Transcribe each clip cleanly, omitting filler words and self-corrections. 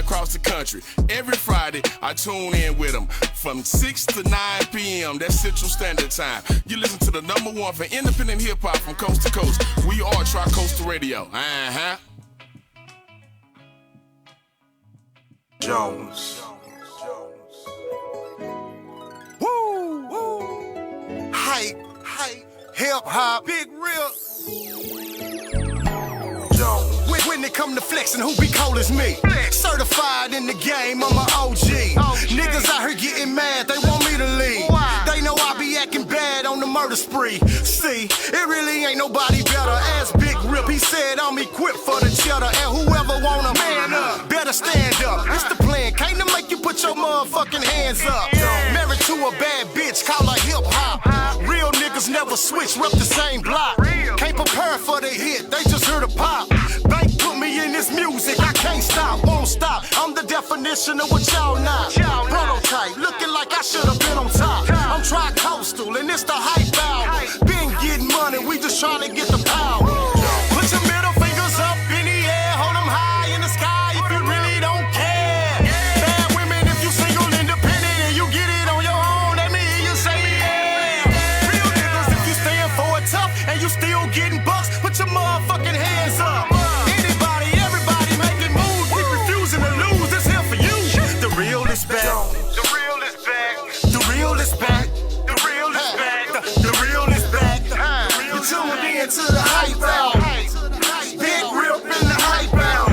across the country. Every Friday, I tune in with them from 6 to 9 p.m. That's Central Standard Time. You listen to the #1 for independent hip-hop from coast to coast. We are Tri-Coastal Radio. Jones. Woo! Hype, hip-hop, big real. Jones. When it come to flexing, who be cold as me? Certified in the game, I'm a OG. Niggas out here getting mad, they want me to leave. They know I be acting bad on the murder spree. See, it really ain't nobody better. Ask Big Rip, he said I'm equipped for the cheddar. And whoever wanna man up, better stand up. It's the plan, can't to make you put your motherfucking hands up. Married to a bad bitch, call her hip hop. Real niggas never switch, rep the same block. Can't prepare for the hit, they just heard a pop. Bank put me in this music, I can't stop, won't stop. I'm the definition of what y'all not. Prototype, looking like I should've been on top. I'm Tri-Coastal and it's the hype out. Been getting money, we just trying to get the power. Put your middle fingers up in the air, hold them high in the sky if you really don't care. Bad women if you single, independent, and you get it on your own, that mean you say yeah. Real niggas if you stand for it tough and you still getting bucks, put your motherfucking hands up. Everybody making moves, keep refusing to lose, this here for you. The real is back. The real is back. The real is back. The real is back. The real is back. You tuned in to the hype out. Big Rip in the hype out.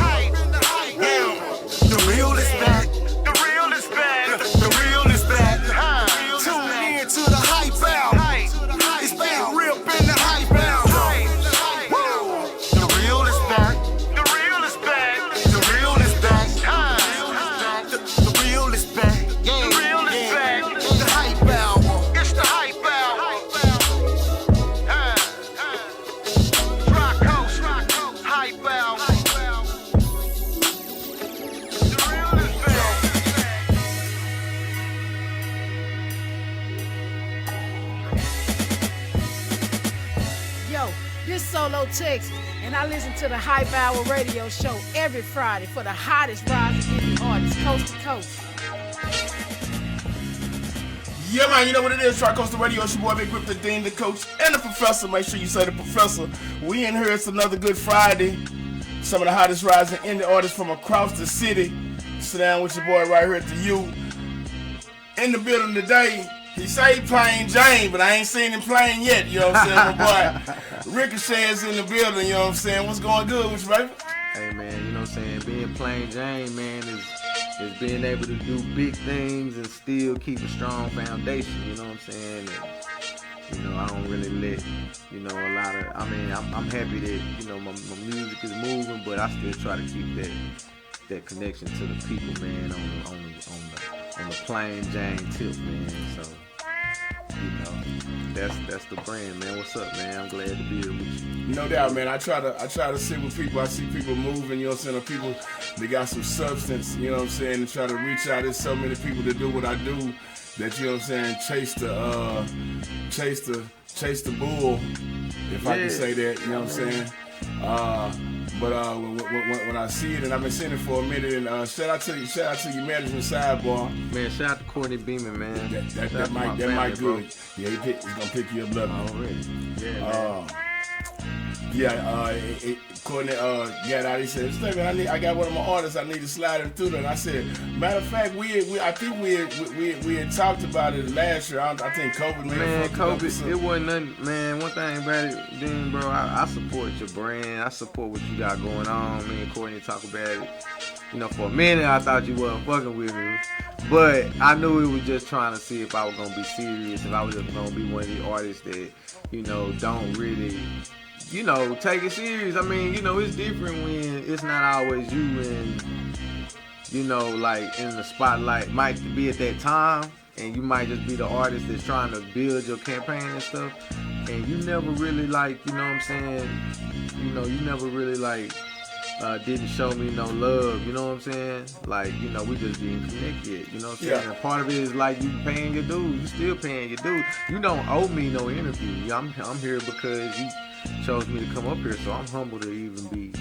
The real is back. The real is back. The real is back. Tune in to the hype out. It's Big Rip in the hype out. The real is back. The real is back. The real is back. The real is back. The real is back. The hype out. It's the hype out. Tri-Coast, hype out. The real is back. Yo, this Solo Texas, and I listen to the Hype Hour radio show every Friday for the hottest rising indie artists, coast to coast. Yeah, man, you know what it is. Tri-Coastal Radio, it's your boy Big Rip, the Dean, the Coach, and the Professor. Make sure you say the Professor. We in here, it's another good Friday. Some of the hottest rising indie artists from across the city. Sit down with your boy right here at the U. In the building today, he say he playing Jane, but I ain't seen him playing yet, you know what I'm saying? My boy Ricohet is in the building, you know what I'm saying? What's going good with you, baby? Hey, man, you know what I'm saying? Being plain Jane, man, is being able to do big things and still keep a strong foundation, you know what I'm saying? And, you know, I don't really let, you know, a lot of, I mean, I'm happy that, you know, my music is moving, but I still try to keep that connection to the people, man, on the plain Jane tip, man. So, you know, that's the brand, man. What's up, man? I'm glad to be here with you. No doubt, man. I try to sit with people. I see people moving, you know what I'm saying? People that got some substance, you know what I'm saying, and try to reach out. There's so many people that do what I do that, you know what I'm saying, chase the bull, if I can say that, you know what I'm saying? But when I see it, and I've been seeing it for a minute, and shout out to your management sidebar. Man, shout out to Courtney Beeman, man. That might good. Bro. Yeah, he's gonna pick you up, love. Already. Courtney got out. He said, I got one of my artists. I need to slide him through that. And I said, matter of fact, I think we had talked about it last year. I think COVID. Man, COVID, it wasn't nothing. Man, one thing about it, then, bro, I support your brand. I support what you got going on. Me and Courtney talk about it. You know, for a minute, I thought you wasn't fucking with me. But I knew we were just trying to see if I was going to be serious, if I was just going to be one of the artists that, you know, don't really, you know, take it serious. I mean, you know, it's different when it's not always you and, you know, like in the spotlight might be at that time, and you might just be the artist that's trying to build your campaign and stuff, and you never really, like, you know what I'm saying, you know, you never really, like, didn't show me no love, you know what I'm saying? Like, you know, we just didn't connect yet, you know what I'm saying? And part of it is like you paying your dues, you still paying your dues. You don't owe me no interview. I'm here because you chose me to come up here, so I'm humble to even be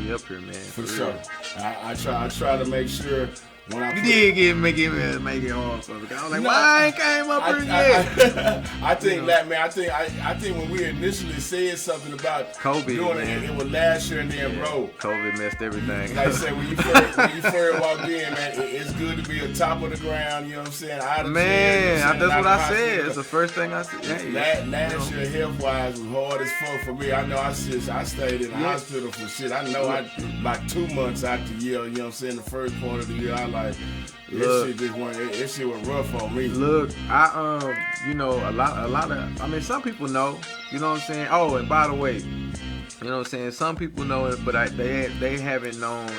be up here, man. For sure. I try to make sure when I You did make it hard for me. I was like, why I ain't came up here yet? I think that, man. I think when we initially said something about COVID, doing man. it was last year, and then bro, COVID messed everything. like I said, when you first walked in, man, it's good to be on top of the ground. You know what I'm saying? Out of Man, jail, that's what I said. It's the first thing I said. Hey, last year, health wise, was hard as fuck for me. I know I stayed in the hospital for shit. I know about 2 months out the year. You know what I'm saying? The first part of the year, I like. This shit was rough on me. Look, you know, a lot of, I mean, some people know, you know what I'm saying? Oh, and by the way, you know what I'm saying? Some people know it, but they haven't known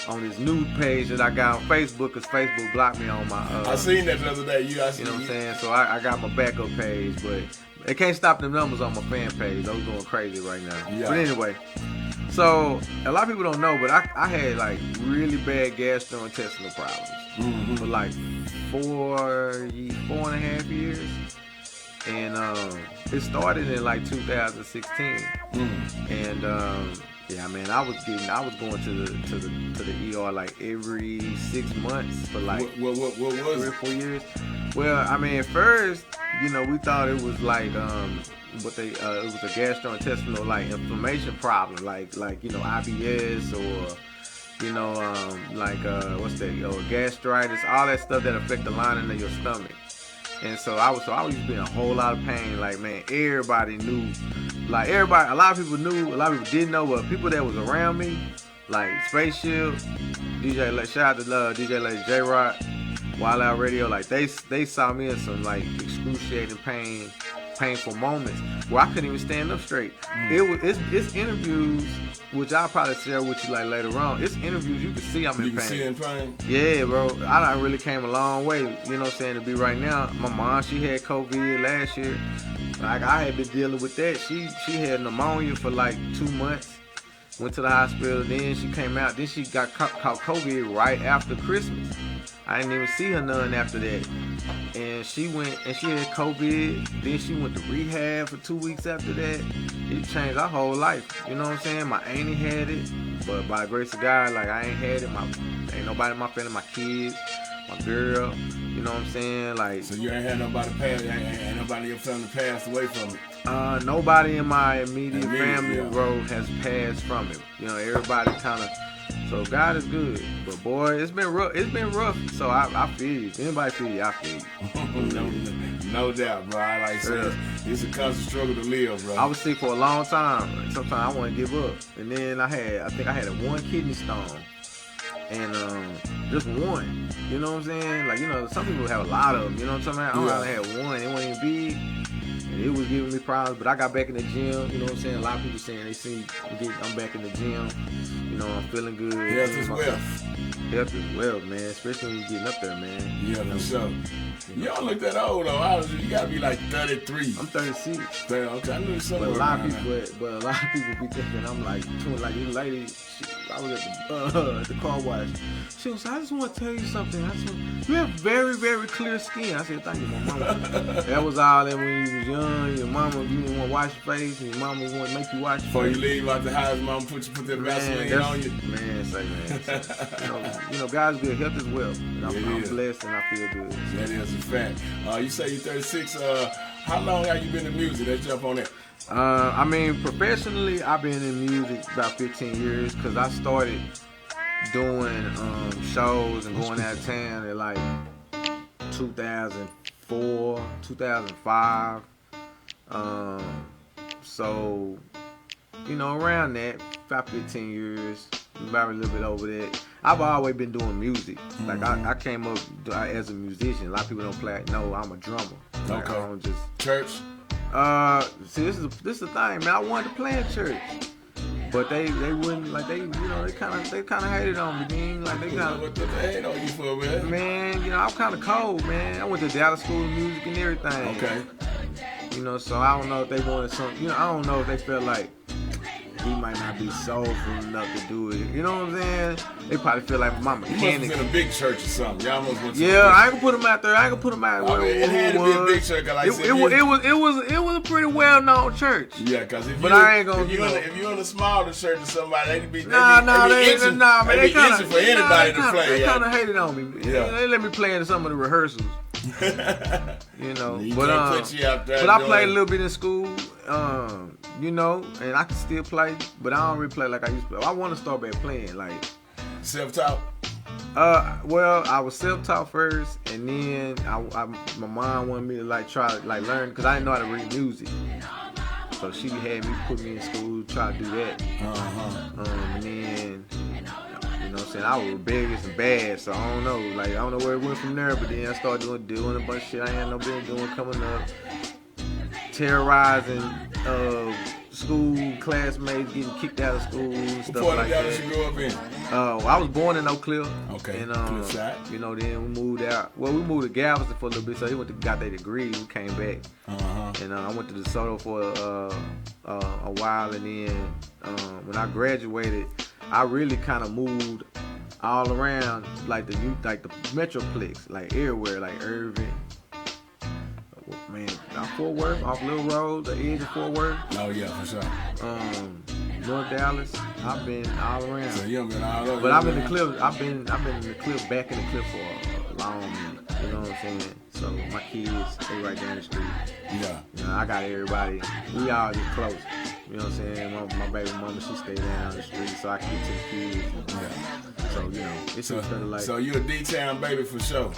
on this new page that I got on Facebook, because Facebook blocked me on my, I seen that the other day. You know what I'm saying? So I got my backup page, but it can't stop the numbers on my fan page. Those going crazy right now. Yeah. But anyway, so a lot of people don't know, but I had like really bad gastrointestinal problems for like 4.5 years, and it started in like 2016, and yeah, man, I was going to the ER like every 6 months for like what was 3 or 4 years. Well, I mean, at first, you know, we thought it was like it was a gastrointestinal like inflammation problem, like you know, IBS, or you know, what's that? Gastritis, all that stuff that affect the lining of your stomach. And so I was be in a whole lot of pain. Like, man, everybody knew. Like, a lot of people knew, a lot of people didn't know, but people that was around me, like Spaceship, shout out to DJ like J-Rock, Wild Out Radio, like they saw me in some like excruciating painful moments where I couldn't even stand up straight. It's interviews, which I'll probably share with you like later on. It's interviews you can see I'm in pain. You can see in pain? Yeah, bro. I done really came a long way, you know what I'm saying, to be right now. My mom, she had COVID last year. Like, I had been dealing with that. She had pneumonia for like 2 months. Went to the hospital, then she came out. Then she got caught COVID right after Christmas. I didn't even see her none after that. And she went and she had COVID. Then she went to rehab for 2 weeks after that. It changed our whole life. You know what I'm saying? My auntie had it, but by the grace of God, like, I ain't had it. Ain't nobody in my family, my kids, my girl. You know what I'm saying? Like, so you ain't had nobody pass, ain't nobody in your family passed away from it? Nobody in my immediate family, bro, has passed from it. You know, everybody kind of. So God is good, but boy, it's been rough. It's been rough. So I feel you. If anybody feel you, I feel you. no doubt, bro. Like I said, it's a constant struggle to live, bro. I was sick for a long time. Like, sometimes I want to give up, and then I think I had a 1 kidney stone, and just one. You know what I'm saying? Like, you know, some people have a lot of them. You know what I'm talking about? I only had one. It wasn't even big. And it was giving me problems, but I got back in the gym. You know what I'm saying? A lot of people saying they see I'm back in the gym. You know, I'm feeling good. Health is wealth. Health is wealth, man. Especially when you're getting up there, man. Yeah, for sure. You don't look that old though. You gotta be like 33. I'm 36. Okay, I knew something. But a lot of people be thinking I'm like this lady. I was at the car wash. She was like, I just want to tell you something. You have very, very clear skin. I said, thank you, my mama. That was all that when you was young. Your mama, you didn't want to wash your face, and your mama was want to make you wash your Before face. you leave out the house, mama put that Vaseline on you. Man, you know, God's good. Health is wealth. And I'm blessed, and I feel good. That is a fact. You say you're 36. How long have you been in music? Let's jump on that. I mean, professionally, I've been in music about 15 years because I started doing shows and going out of town at like 2004, 2005. So, you know, around that, about 15 years, about a little bit over that. I've always been doing music. Like, I came up as a musician. A lot of people don't play. No, I'm a drummer. Like, okay. I don't just church. See, this is the thing, man. I wanted to play in church, but they wouldn't, like, they kind of hated on me, man. Like, they kind of what they hate on you for, man? Man, you know, I'm kind of cold, man. I went to Dallas School of Music and everything. Okay. You know, so I don't know if they wanted something. You know, I don't know if they felt like he might not be soulful enough to do it. You know what I'm saying? They probably feel like my He mechanic. must have been a big church or something. Y'all must went to Yeah, I ain't gonna put him out there. I ain't gonna put him out where it had to be a big church. Like it was a pretty well known church. Yeah, because if you're in a smaller church or somebody, they be itching for anybody to play. They kind of hated on me. Yeah. They let me play in some of the rehearsals. You know, but I played a little bit in school, you know, and I can still play, but I don't really play like I used to play. I want to start back playing, like self-taught. Well, I was self-taught first, and then my mom wanted me to try to learn because I didn't know how to read music, so she had me put me in school to try to do that. And then. You know what I'm saying? I was rebellious and bad, so I don't know. I don't know where it went from there, but then I started doing a bunch of shit I ain't no business doing coming up. Terrorizing school classmates, getting kicked out of school and stuff like that. What part of Dallas you grew up in? I was born in Oak Cliff. Okay. And, Cliffside. you know, then we moved out. Well, we moved to Galveston for a little bit, so he got their degree. We came back. And I went to DeSoto for a while, and then when I graduated, I really kind of moved all around, like the Metroplex, like everywhere, like Irving, man, Fort Worth, off Little Road, the edge of Fort Worth. Oh yeah, for sure. North Dallas. I've been all around. So you been all over. But I've been in the Cliff. I've been in the Cliff, back in the Cliff for a long minute. You know what I'm saying? So my kids, they right down the street. Yeah. You know, I got everybody. We all just close. You know what I'm saying? My baby mama, she stay down the street, so I can get to the kids. Yeah. So you know, it's just kind of like. So you a D-Town baby for sure.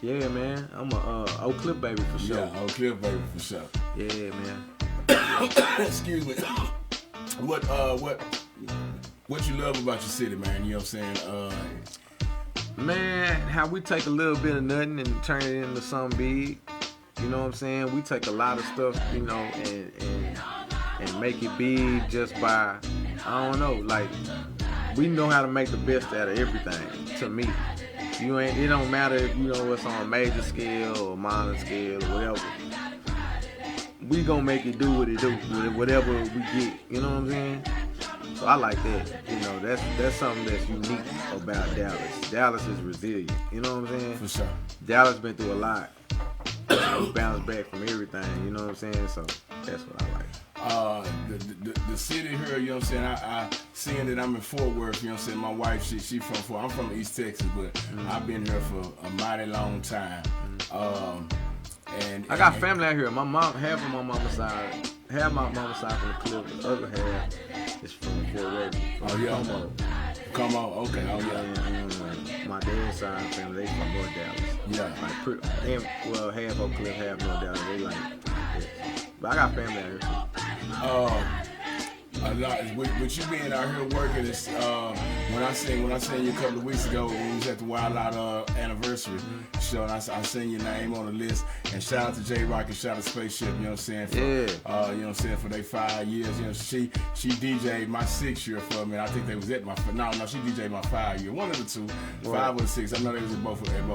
Yeah, man. I'm a Oak Cliff baby for sure. Yeah, Oak Cliff baby for sure. Yeah, man. Excuse me. What you love about your city, man? You know what I'm saying? Man, how we take a little bit of nothing and turn it into something big. You know what I'm saying? We take a lot of stuff, you know, and make it big just by, I don't know, like, we know how to make the best out of everything, to me. It don't matter if you know it's on a major scale or minor scale or whatever. We gonna make it do what it do, whatever we get, you know what I'm saying? So I like that. You know, that's something that's unique about Dallas. Dallas is resilient, you know what I'm saying? For sure. Dallas been through a lot. Bounced back from everything, you know what I'm saying? So that's what I like. The city here, you know what I'm saying? I seeing that I'm in Fort Worth, you know what I'm saying? My wife, she from Fort. I'm from East Texas, but I've been here for a mighty long time. And I got family out here. My mom, half of my mama's side, half my mama's side from the Cliff, the other half is from Fort Worth. Oh yeah. Come on, okay, oh yeah. And my dad's side of the family, they from North Dallas. Yeah. Like, half Oak Cliff, half North Dallas. They like this. But I got family out here. A lot with you being out here working, it's when I seen you a couple of weeks ago when we was at the Wild Out anniversary show, and I seen your name on the list. And shout out to J Rock and shout out to Spaceship, you know what I'm saying? For, you know what I'm saying, for their 5 years. You know, she DJ'd my 6 year for me. And I think they was at my she DJ'd my 5 year. One of the two, 5 or 6. I know they was at both of them.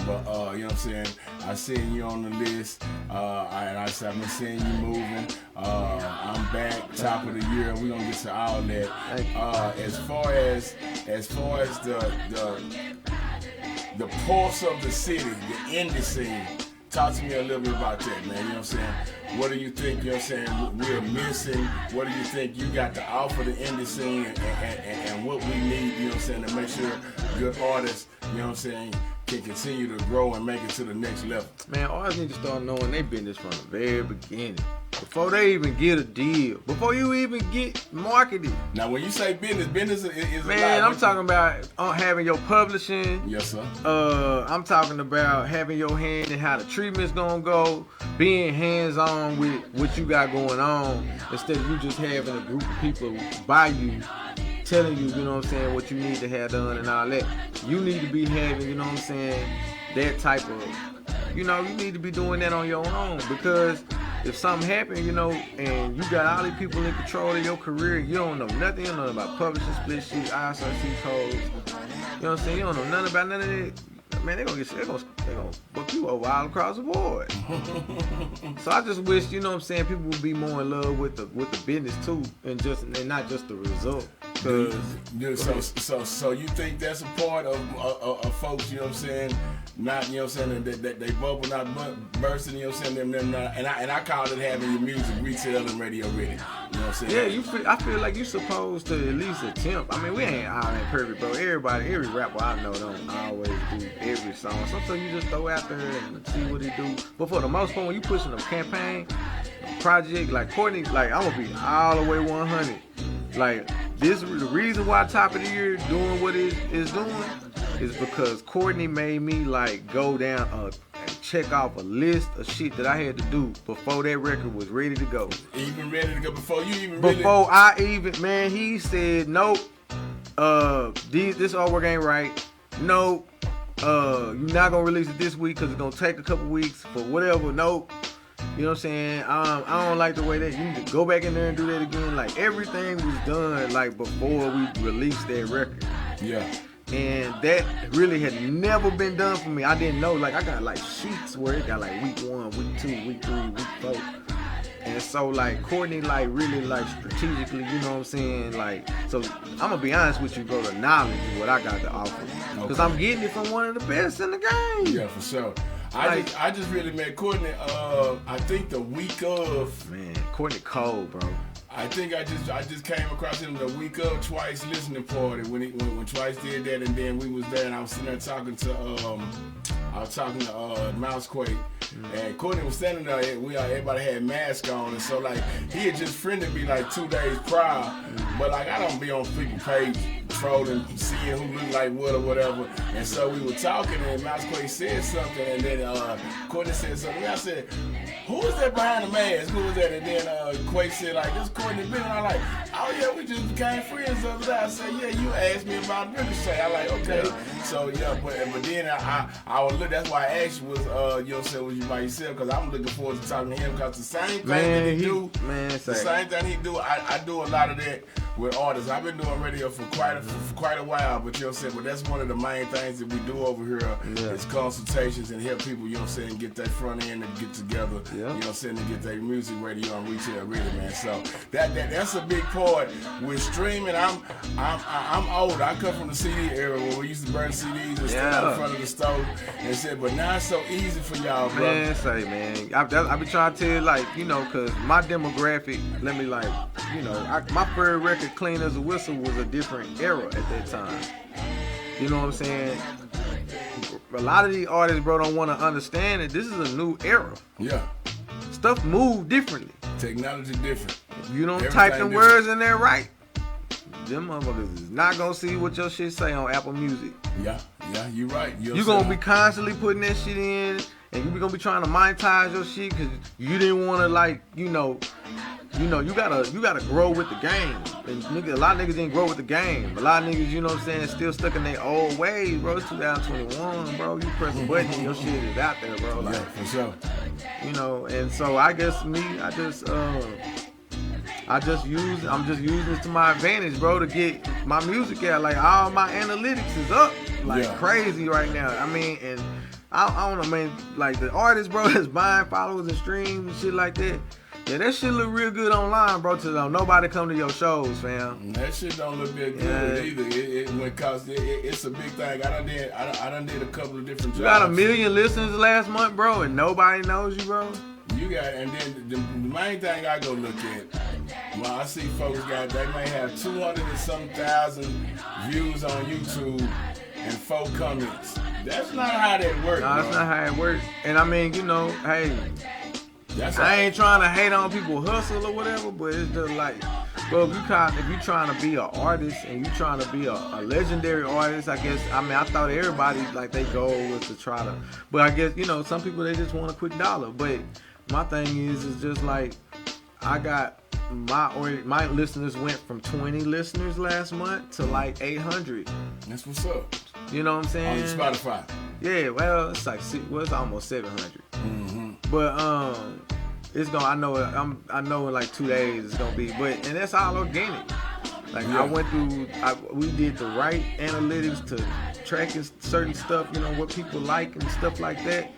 But you know what I'm saying? I seen you on the list, and I said I've been seeing you moving. I'm back, top of the year. We're gonna get to all that. As far as the pulse of the city, the indie scene, talk to me a little bit about that, man. You know what I'm saying? What do you think, you know what I'm saying, we're missing? What do you think you got to offer the indie scene and what we need, you know what I'm saying, to make sure good artists, you know what I'm saying, can continue to grow and make it to the next level? Man, artists need to start knowing their business from the very beginning. Before they even get a deal. Before you even get marketed. Now, when you say business is man, I'm talking about having your publishing. Yes, sir. I'm talking about having your hand in how the treatment's gonna go, being hands-on with what you got going on, instead of you just having a group of people by you, telling you, you know what I'm saying, what you need to have done and all that. You need to be having, you know what I'm saying, that type of, you know, you need to be doing that on your own, because if something happen, you know, and you got all these people in control of your career, you don't know nothing, about publishing, split sheets, ISRC codes, you know what I'm saying, you don't know nothing about none of that. man, they gonna book you over all across the board. So I just wish, you know what I'm saying, people would be more in love with the business too, and not just the result. So you think that's a part of folks, you know what I'm saying, not, you know what I'm saying, that they bubble not bursting, you know what I'm saying, them not, and I call it having your music retail and radio ready. You know what I'm saying? Yeah, I feel like you're supposed to at least attempt. I mean, we ain't perfect, bro. Every rapper I know don't always do every song. Sometimes you just throw out there and see what he do. But for the most part, when you pushing a campaign, project, like Courtney, like I'm gonna be all the way 100. Like the reason why Top of the Year doing what it is doing is because Courtney made me like go down and check off a list of shit that I had to do before that record was ready to go. Even ready to go before you even before I even, man, he said nope. This artwork ain't right. Nope. You're not gonna release it this week because it's gonna take a couple weeks for whatever. Nope. You know what I'm saying? I don't like the way that you need to go back in there and do that again. Like everything was done like before we released that record. Yeah. And that really had never been done for me. I didn't know. Like I got like sheets where it got like week 1, week 2, week 3, week 4. And so like Courtney like really like strategically, you know what I'm saying? Like, so I'm gonna be honest with you, bro, the knowledge is what I got to offer. Because I'm getting it from one of the best in the game. Yeah, for sure. I just really met Courtney, I think the week of. Man, Courtney cold, bro. I think I just came across him the week of Twice listening party when Twice did that, and then we was there and I was sitting there talking to Mousequake, and Courtney was standing there. Everybody had masks on, and so like he had just friended me like 2 days prior, but like I don't be on people's page trolling, seeing who look like what or whatever. And so we were talking, and Mousequake said something, and then Courtney said something. I said, "Who is that behind the mask? Who is that?" And then Quake said like, "This Courtney Bennett." I'm like, "Oh yeah, we just became friends the other day." I said, "Yeah, you asked me about Ricochet." I like, okay. Yeah. So yeah, but then I was look. That's why I asked you was you know what I'm saying, was you by yourself? Because I'm looking forward to talking to him, because the same thing that he do, the same thing he do, I do a lot of that with artists. I've been doing radio for quite a while, but you know what I'm saying, but that's one of the main things that we do over here is consultations and help people, you know what I'm saying, get that front end and get together, you know what I'm saying, to get their music radio and retail ready, man. So that's a big part with streaming. I'm old. I come from the CD era where we used to burn CDs and stand out in front of the stove and said, but now it's so easy for y'all, bro. Man, I be trying to tell you, like, you know, cause my demographic, let me like, you know, my first record, Clean as a Whistle, was a different era at that time. You know what I'm saying? A lot of these artists, bro, don't want to understand that this is a new era. Yeah. Stuff move differently. Technology different. If you don't type them words in there right, them motherfuckers is not gonna see what your shit say on Apple Music. Yeah, you right. You gonna be constantly putting that shit in, and you gonna be trying to monetize your shit because you didn't want to, like, you gotta grow with the game. And a lot of niggas didn't grow with the game. A lot of niggas, you know what I'm saying, still stuck in their old ways, bro. It's 2021, bro. You press a button and your shit is out there, bro. Like, yeah, for sure. You know, and so I guess me, I'm just using this to my advantage, bro, to get my music out. Like, all my analytics is up like crazy right now. I mean, and I don't know, man, like the artists, bro, that's buying followers and streams and shit like that. Yeah, that shit look real good online, bro, till nobody come to your shows, fam. That shit don't look that good either. It's a big thing. I done did a couple of different jobs. You got 1 million listeners last month, bro, and nobody knows you, bro. You got, and then the main thing I go look at, well, I see folks they may have 200 and some thousand views on YouTube and 4 comments. That's not how that works. No, that's not how it works. And I mean, you know, hey, I ain't trying to hate on people hustle or whatever, but it's just like, bro, if you trying to be an artist and you trying to be a legendary artist, I guess, I mean, I thought everybody, like, their goal was to try to, but I guess, you know, some people, they just want a quick dollar. But my thing is just like, I got, my listeners went from 20 listeners last month to like 800. That's what's up. You know what I'm saying? On Spotify. Yeah, well, it's like, it's almost 700. Mm-hmm. But it's gonna. I know in like 2 days it's gonna be. And that's all organic. Like Yeah. I went through, we did the right analytics to tracking certain stuff, you know, what people like and stuff like that.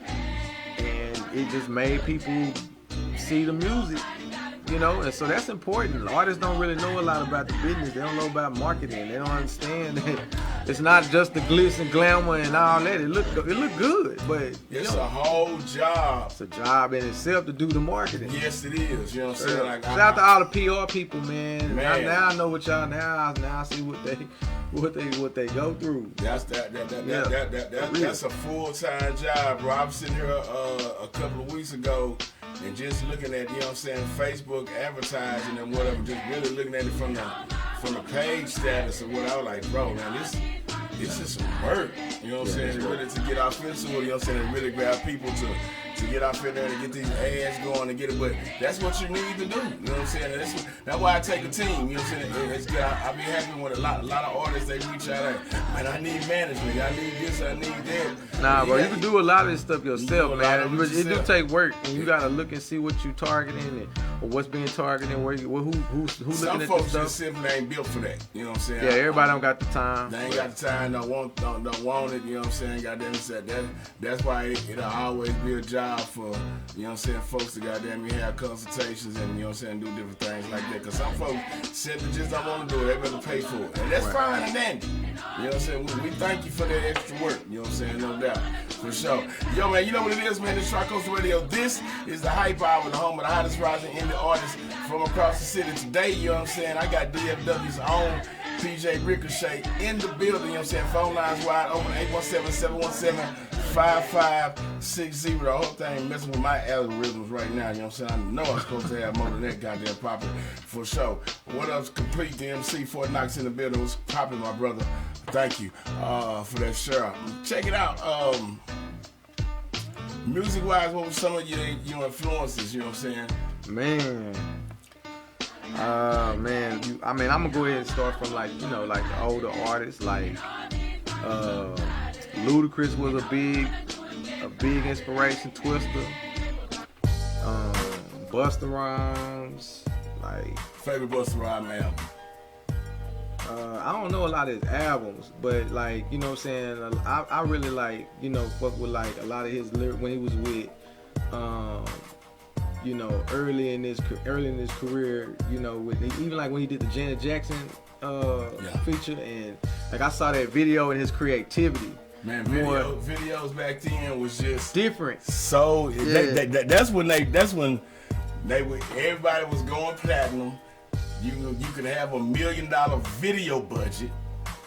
And it just made people see the music, you know, and so that's important. Artists don't really know a lot about the business. They don't know about marketing. They don't understand that it's not just the glitz and glamour and all that. It look good, but It's a whole job. it's a job in itself to do the marketing. Yes, it is. You know what I'm saying? Like, Shout out to all the PR people, man. Man. Now I know what y'all. Now I see what they go through. That's that's a full-time job, bro. I was sitting here a couple of weeks ago and just looking at, you know what I'm saying, Facebook advertising and whatever, just really looking at it from the page status and what I was like, bro, man, this is some work. You know what I'm saying? Really to get off into it, you know what I'm saying, and really grab people to get out there and get these ads going and get it, but that's what you need to do. You know what I'm saying? That's why I take a team. You know what I'm saying? It's good. I be happy when a lot of artists, they reach out like, man, I need management. I need this. I need that. Nah, bro, you can do a lot of this stuff yourself, man. It do yourself. take work, and you gotta look and see what you targeting and or what's being targeted, who's looking Some at folks this stuff. just simply ain't built for that. You know what I'm saying? Yeah, everybody don't got the time. They ain't got the time, don't want it, you know what I'm saying? Goddamn it, that's why it'll always be a job for, you know what I'm saying, folks to goddamn me have consultations and, you know what I'm saying, do different things like that. Cause some folks simply just don't want to do it, they rather pay for it. And that's fine and dandy. You know what I'm saying? We thank you for that extra work, you know what I'm saying, no doubt. For sure. Yo man, you know what it is, man, this Tri-Coastal Radio. This is the Hype Hour, the home of the hottest rising indie artists from across the city. Today, you know what I'm saying, I got DFW's own PJ Ricohet in the building, you know what I'm saying? Phone lines wide open, 817-717-5560. The whole thing messing with my algorithms right now, you know what I'm saying? I know I'm supposed to have more than that goddamn popping for sure. What else? Complete the MC, Fort Knox in the building. Was popping, my brother. Thank you for that share. Check it out. Music-wise, what were some of your influences, you know what I'm saying? Man, I'm gonna go ahead and start from like the older artists like Ludacris was a big inspiration. Twister, Busta Rhymes, like Favorite Busta Rhymes album? I don't know a lot of his albums, but like, you know what I'm saying, I really like, fuck with like a lot of his lyrics when he was with early in his career, even like when he did the Janet Jackson feature, and like I saw that video and his creativity. Man, videos back then was just different. So that's when everybody was going platinum. You could have $1 million video budget.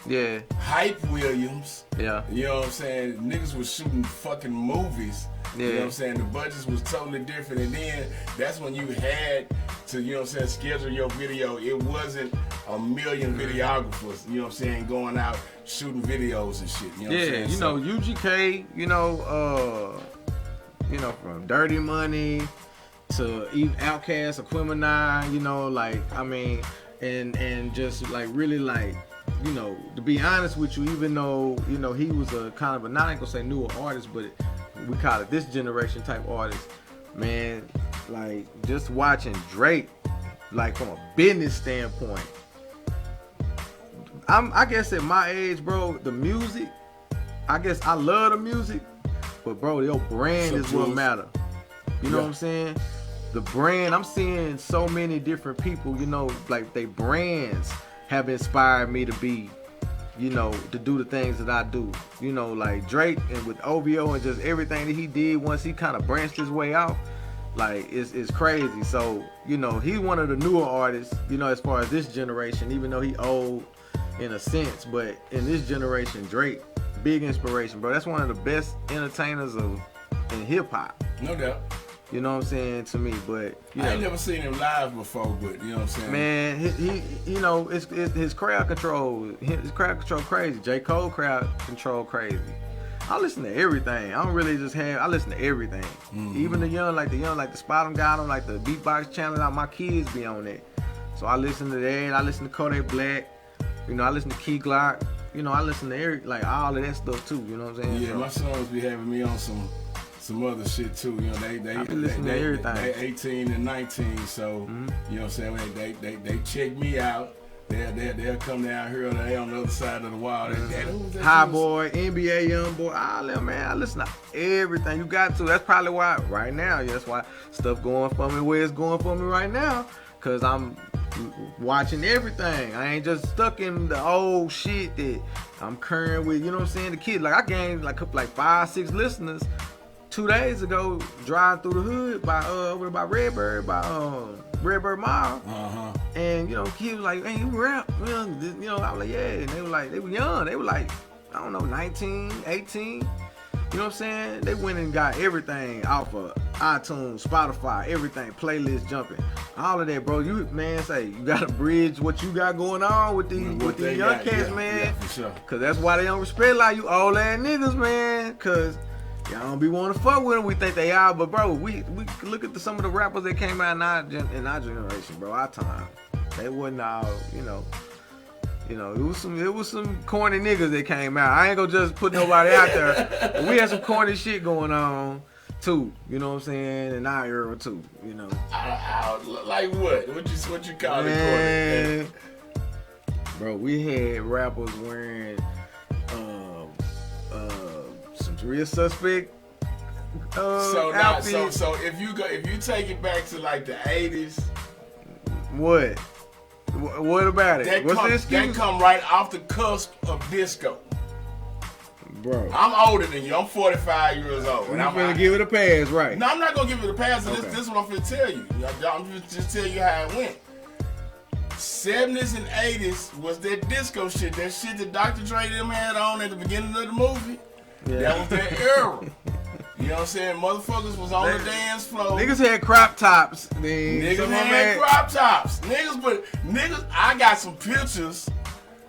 Yeah. Hype Williams. Yeah. You know what I'm saying? Niggas was shooting fucking movies. Yeah. You know what I'm saying? The budgets was totally different. And then that's when you had to, you know what I'm saying, schedule your video. It wasn't a million videographers, you know what I'm saying, going out shooting videos and shit. You know what I'm saying? UGK, from Dirty Money to even Outkast, Aquemini, and just like really like, to be honest with you, even though, he was a kind of not gonna say newer artist, but we call it this generation type artist, man, like just watching Drake, like from a business standpoint, I guess at my age, bro, the music, I guess I love the music, but bro, your brand is what matter. You know what I'm saying? The brand, I'm seeing so many different people, like they brands have inspired me to be, to do the things that I do. Like Drake and with OVO and just everything that he did once he kind of branched his way out, like it's crazy. So, he's one of the newer artists, as far as this generation, even though he old in a sense, but in this generation, Drake, big inspiration, bro. That's one of the best entertainers in hip hop. No doubt. You know what I'm saying, to me, but I ain't never seen him live before, but you know what I'm saying. Man, it's his crowd control. His crowd control crazy. J. Cole crowd control crazy. I listen to everything. I don't really just I listen to everything. Mm-hmm. Even the young, like the Spot'em got them, like the beatbox channel. Like my kids be on that, so I listen to that. I listen to Kodak Black. I listen to Key Glock. I listen to all of that stuff too. You know what I'm saying? Yeah, my sons be having me on some other shit too, they listen to everything. They 18 and 19, so you know what I'm saying, they check me out. They'll come down here and they on the other side of the wall. High Boy, NBA Young Boy, all them, man. I listen to everything. You got to. That's probably why right now. That's why stuff going for me where it's going for me right now. Cause I'm watching everything. I ain't just stuck in the old shit that I'm current with. You know what I'm saying? The kids, like I gained like 5-6 listeners 2 days ago. Driving through the hood by over by Redbird Redbird Mall. And you know, kids was like, "Hey, you rap?" You know, I was like, "Yeah." And they were young. They were like, I don't know, 19, 18. You know what I'm saying? They went and got everything off of iTunes, Spotify, everything, playlist jumping, all of that, bro. You gotta bridge what you got going on with these young cats, man. Yeah, for sure. Cause that's why they don't respect like you old ass niggas, man. Cause y'all don't be wanting to fuck with them. We think they are, but bro, we look at some of the rappers that came out in our generation, bro. Our time, they wasn't all, you know, it was some corny niggas that came out. I ain't gonna just put nobody out there. But we had some corny shit going on too. You know what I'm saying? In our era too. You know. Like what? What you call it? Corny? Bro, we had rappers wearing some real suspect. So if you take it back to like the 80s. What? What about it? What's the excuse? That come right off the cusp of disco. Bro. I'm older than you. I'm 45 years old. I'm gonna give it a pass, right? No, I'm not gonna give it a pass. Okay. This is what I'm gonna tell you. I'm just tell you how it went. 70s and 80s was that disco shit. That shit that Dr. Dre them had on at the beginning of the movie. Yeah. That was their era. You know what I'm saying? Motherfuckers was on the dance floor. Niggas had crop tops. Niggas had crop tops. Niggas, I got some pictures.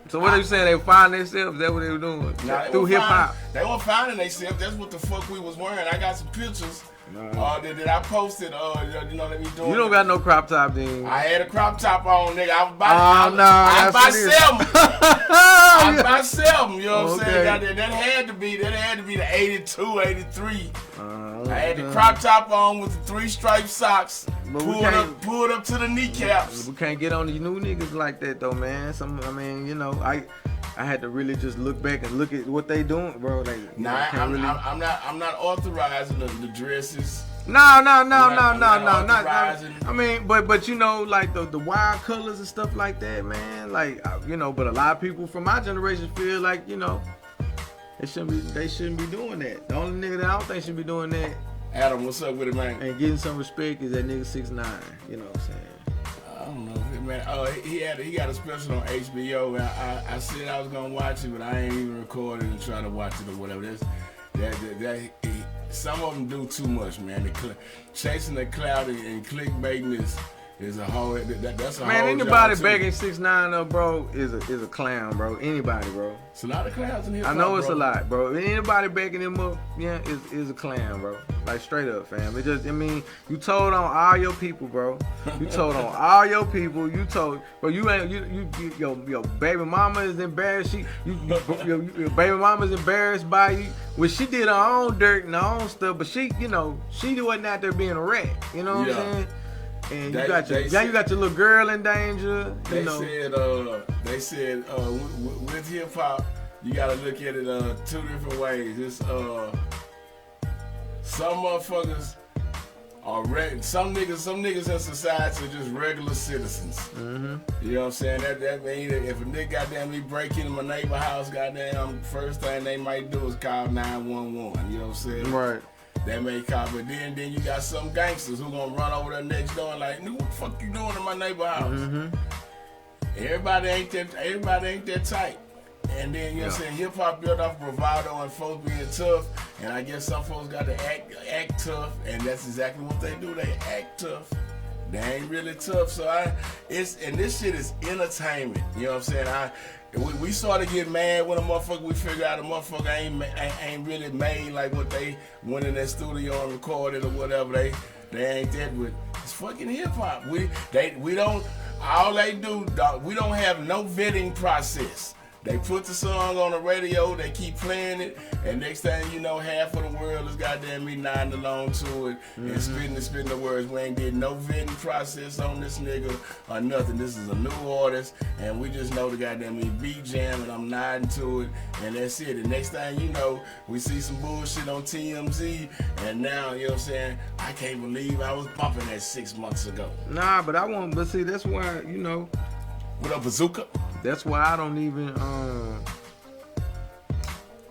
So what are you saying? They found themselves? Is that what they were doing? Through hip hop? They weren't finding themselves. That's what the fuck we was wearing. I got some pictures that I posted. You know, that we doing. You don't got no crop top, then. I had a crop top on, nigga. I was about I buy 7. I buy 7. You know what I'm saying? That had to be the 82, 83. I had the crop top on with the 3-stripe socks. Pulled up to the kneecaps. We can't get on these new niggas like that though, man. I had to really just look back and look at what they doing, bro. I'm not authorizing the dresses. No. I mean, but you know, like the wild colors and stuff like that, man. Like, you know, but a lot of people from my generation feel like, you know, they shouldn't be doing that. The only nigga that I don't think should be doing that, Adam, what's up with it, man? And getting some respect is that nigga 6ix9ine. You know what I'm saying? I don't know, man. He got a special on HBO, and I said I was gonna watch it, but I ain't even recorded and try to watch it or whatever. Some of them do too much, man. Chasing the cloud and clickbaiting is a whole. That's a man, whole anybody begging 6ix9ine up, bro, is a clown, bro. Anybody, bro. It's a lot of clowns in here. I know it's a lot, bro. Anybody begging him up, yeah, is a clown, bro. Like straight up, fam. You told on all your people, bro. You told on all your people. You told, bro. Your baby mama is embarrassed. Your baby mama's embarrassed by you. Well, she did her own dirt and her own stuff, but she wasn't out there being a rat. You know what I'm saying? And you got your little girl in danger. They said with hip hop, you gotta look at it 2 different ways. It's some motherfuckers are some niggas in society are just regular citizens. Mm-hmm. You know what I'm saying? That means if a nigga goddamn me break into my neighbor house, goddamn, first thing they might do is call 911. You know what I'm saying? Right. That may call, but then you got some gangsters who gonna run over there next door and like, nigga, what the fuck you doing in my neighbor house? Mm-hmm. Everybody ain't that tight. And then you know what I'm saying, hip hop built off bravado and folks being tough. And I guess some folks got to act tough, and that's exactly what they do. They act tough. They ain't really tough. So and this shit is entertainment. You know what I'm saying? We sort of get mad when a motherfucker, we figure out a motherfucker ain't really made like what they went in that studio and recorded or whatever. They ain't that with. It's fucking hip hop. We don't have no vetting process. They put the song on the radio, they keep playing it, and next thing you know, half of the world is goddamn me nodding along to it and spitting the words. We ain't did no vetting process on this nigga or nothing. This is a new artist, and we just know the goddamn me beat jam, and I'm nodding to it, and that's it. The next thing you know, we see some bullshit on TMZ, and now, you know what I'm saying, I can't believe I was bumping that 6 months ago. Nah, but I won't. But see, that's why, you know. What up, Bazooka? That's why I don't even.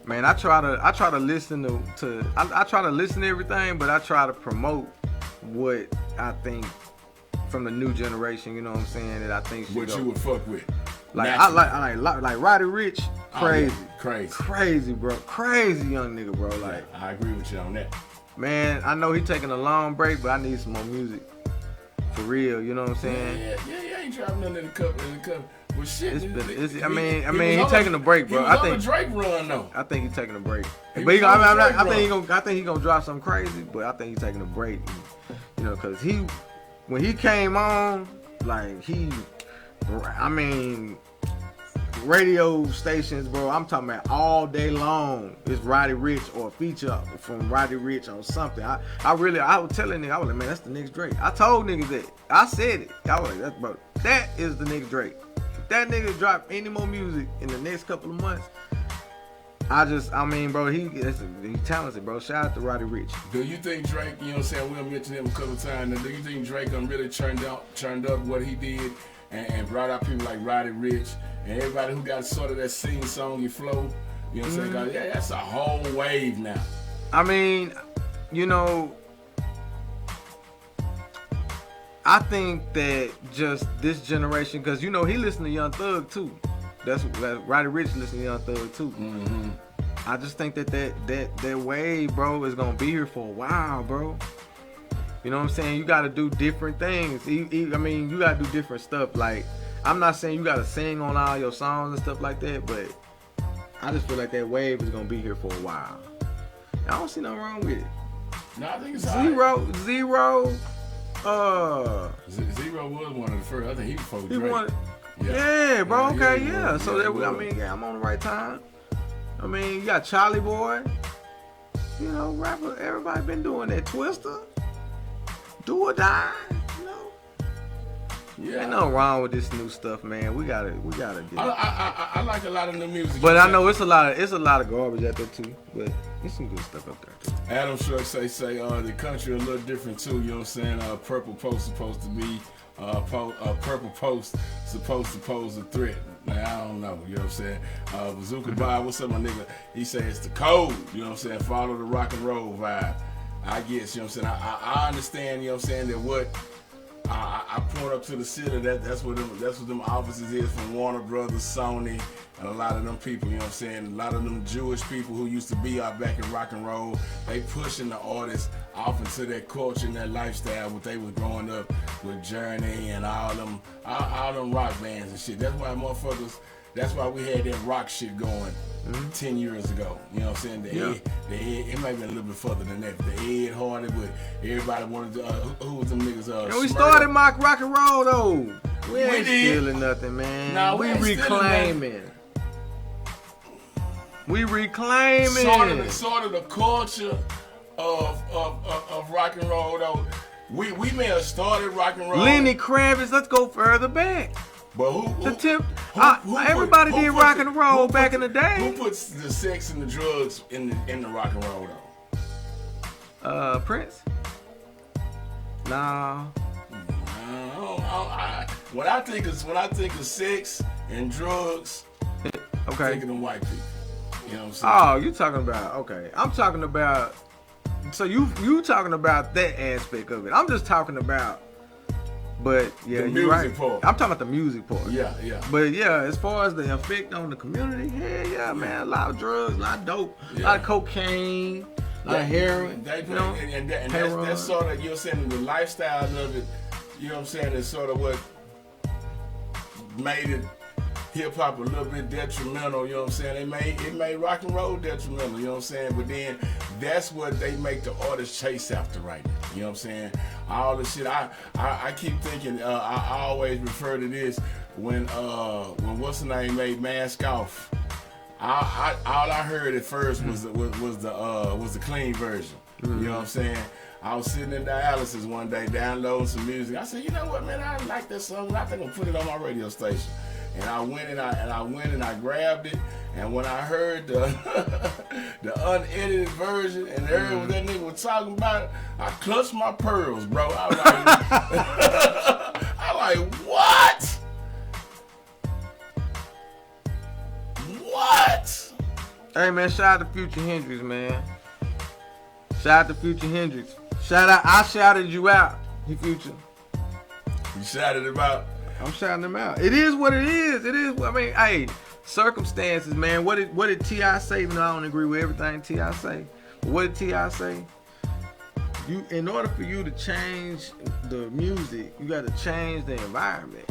Man, I try to listen to I try to listen to everything, but I try to promote what I think from the new generation. You know what I'm saying? That I think should what go. You would fuck with. Like naturally. I like Roddy Ricch, crazy, crazy, bro, crazy young nigga, bro. Like I agree with you on that. Man, I know he taking a long break, but I need some more music. For real, you know what I'm saying? Yeah, ain't dropping nothing in the cup. Well, shit. I mean, he taking a break, bro. I think Drake run though. I think he's taking a break. But I think he gonna drop something crazy. But I think he's taking a break. You know, cause when he came on, like radio stations, bro. I'm talking about all day long. It's Roddy Ricch or a feature from Roddy Ricch on something. I was telling niggas, I was like, man, that's the next Drake. I told niggas that. I said it. I was like, that is the next Drake. If that nigga drop any more music in the next couple of months, bro, he's talented, bro. Shout out to Roddy Ricch. Do you think Drake, you know what I'm saying, we mentioned him a couple of times, do you think Drake really turned up what he did and brought out people like Roddy Ricch and everybody who got sort of that sing-songy flow? You know what I'm saying? Yeah, that's a whole wave now. I mean, you know, I think that just this generation, because, you know, he listened to Young Thug, too. That's Roddy Ricch listened to Young Thug, too. Mm-hmm. I just think that wave, bro, is going to be here for a while, bro. You know what I'm saying? You got to do different things. You got to do different stuff. Like, I'm not saying you got to sing on all your songs and stuff like that, but I just feel like that wave is going to be here for a while. I don't see nothing wrong with it. No, I think it's Zero. Zero was one of the first. I think he was before Drake. Yeah, bro. Okay, yeah. So that I'm on the right time. I mean, you got Charlie Boy. You know, rapper. Everybody been doing that. Twister. Do or die. You know. Yeah. Ain't nothing wrong with this new stuff, man. We gotta do it. I like a lot of new music. But I know it's a lot of garbage out there too. But there's some good stuff up there too. Adam Short say the country a little different too. You know what I'm saying? Purple Post supposed to be Purple Post supposed to pose a threat. Now, I don't know, you know what I'm saying? Bazooka Bob, what's up, my nigga? He said it's the code, you know what I'm saying? Follow the rock and roll vibe. I guess, you know what I'm saying? I understand, you know what I'm saying, that what I point up to the city, that's what them offices is from Warner Brothers, Sony, and a lot of them people, you know what I'm saying? A lot of them Jewish people who used to be out back in rock and roll, they pushing the artists off into that culture and that lifestyle what they was growing up with Journey and all them rock bands and shit. That's why we had that rock shit going 10 years ago. You know what I'm saying? It might be a little bit further than that. The Ed Hardy, but everybody wanted to, who was them niggas? And we started mock rock and roll though. We ain't stealing nothing, man. Nah, we reclaiming. We reclaiming. Sort of the culture of rock and roll though. We may have started rock and roll. Lenny Kravitz, let's go further back. But everybody did rock and roll back in the day. Who puts the sex and the drugs in the rock and roll though? Prince? Nah. When I think of sex and drugs, okay, I'm thinking of white people. You know what I'm saying? Oh, you talking about, okay. I'm talking about, so you talking about that aspect of it. I'm just talking about, but yeah, you're right. Part. I'm talking about the music part. Yeah. But yeah, as far as the effect on the community, man, a lot of drugs, a lot of dope, a lot of cocaine, a lot of heroin. That's sort of, you know what I'm saying, the lifestyle of it, you know what I'm saying, is sort of what made it hip hop a little bit detrimental, you know what I'm saying? It made rock and roll detrimental, you know what I'm saying? But then that's what they make the artists chase after right now. You know what I'm saying? All the shit I keep thinking, I always refer to this. when what's the name made Mask Off. All I heard at first was the clean version. You know what I'm saying? I was sitting in dialysis one day downloading some music. I said, you know what, man, I like this song. I think I'm gonna put it on my radio station. And I went and I grabbed it. And when I heard the unedited version and heard what that nigga was talking about, I clutched my pearls, bro. I was like, I like, what? What? Hey man, shout out to Future Hendrix, man. Shout out to Future Hendrix. I shouted you out, Future. You shouted him out. I'm shouting him out. It is what it is. It is what, I mean, hey, circumstances, man. What did T.I. say? Even though I don't agree with everything T.I. say. But what did T.I. say? In order for you to change the music, you got to change the environment.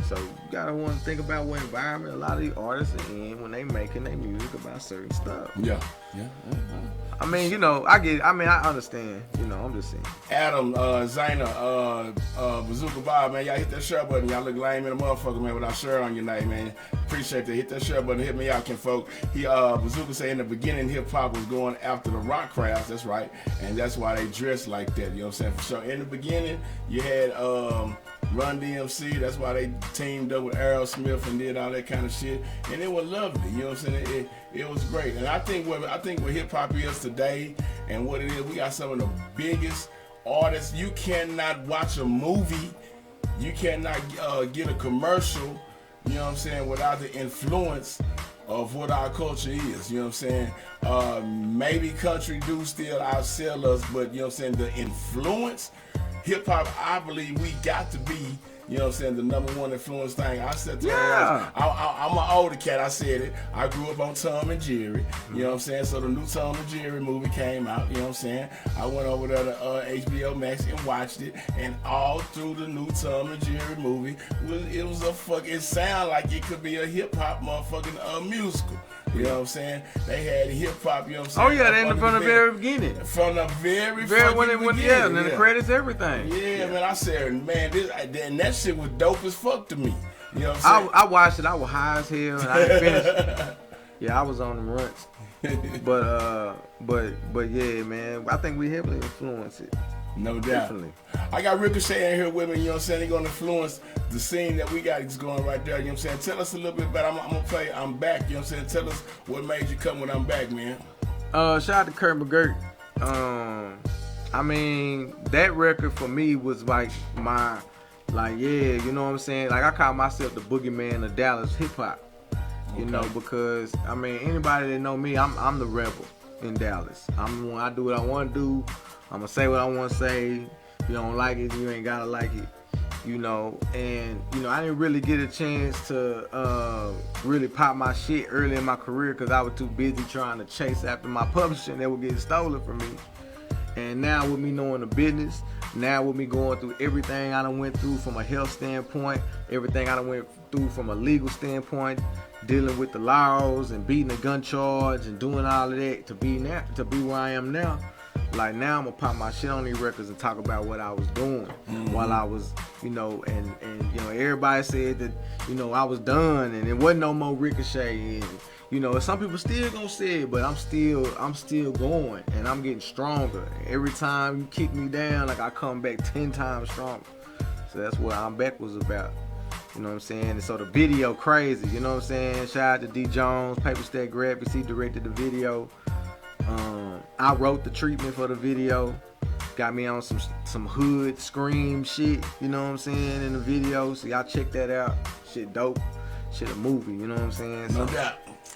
So you gotta want to think about what environment a lot of these artists are in when they making their music about certain stuff. Yeah. I mean, you know, I get it. I mean, I understand. You know, I'm just saying. Adam, Zayna, Bazooka Bob, man, y'all hit that share button. Y'all look lame in a motherfucker, man, without shirt on your name, man. Appreciate that. Hit that share button. Hit me out, kinfolk. Bazooka said in the beginning, hip hop was going after the rock crowds. That's right, and that's why they dress like that. You know what I'm saying? For sure. In the beginning, you had Run DMC. That's why they teamed up with Aerosmith and did all that kind of shit, and it was lovely. You know what I'm saying? It was great, and I think what hip hop is today, and what it is, we got some of the biggest artists. You cannot watch a movie, you cannot get a commercial, you know what I'm saying, without the influence of what our culture is. You know what I'm saying? Maybe country do still outsell us, but you know what I'm saying, the influence, hip hop, I believe we got to be, you know what I'm saying, the number one influence thing. I said to her, I'm an older cat, I said it. I grew up on Tom and Jerry, you know what I'm saying? So the new Tom and Jerry movie came out, you know what I'm saying? I went over there to HBO Max and watched it, and all through the new Tom and Jerry movie, it sounded like it could be a hip hop motherfucking musical. You know what I'm saying? They had hip hop, you know what I'm saying? Oh yeah, from the very beginning. From the very beginning. Yeah, and then the credits, everything. Yeah, man, I said, man, and that shit was dope as fuck to me. You know what I'm saying? I watched it, I was high as hell, and I didn't finish it. Yeah, I was on them runs. But yeah, man, I think we heavily influence it. No doubt. Definitely. I got Ricohet in here with me, you know what I'm saying? They're going to influence the scene that we got is going right there, you know what I'm saying? Tell us a little bit about, I'm going to play I'm Back, you know what I'm saying? Tell us what made you come when I'm back, man. Shout out to Kurt McGirt. I mean, that record for me was like you know what I'm saying? Like, I call myself the boogeyman of Dallas hip hop, you know, because, I mean, anybody that know me, I'm the rebel in Dallas. When I do what I want to do, I'm going to say what I want to say. If you don't like it, you ain't got to like it, you know. And, you know, I didn't really get a chance to really pop my shit early in my career because I was too busy trying to chase after my publishing that would get stolen from me. And now with me knowing the business, now with me going through everything I done went through from a health standpoint, everything I done went through from a legal standpoint, dealing with the laws and beating a gun charge and doing all of that to be where I am now. Like, now I'm gonna pop my shit on these records and talk about what I was doing while I was, you know, and you know, everybody said that, you know, I was done and it wasn't no more Ricochet, and you know, some people still gonna say it, but I'm still going and I'm getting stronger. Every time you kick me down, like, I come back 10 times stronger. So that's what I'm Back was about. You know what I'm saying? And so the video crazy, you know what I'm saying? Shout out to D Jones, Paper Stack Graphics, he directed the video. I wrote the treatment for the video. Got me on some hood scream shit, you know what I'm saying, in the video. So y'all check that out. Shit dope. Shit a movie, you know what I'm saying? No doubt.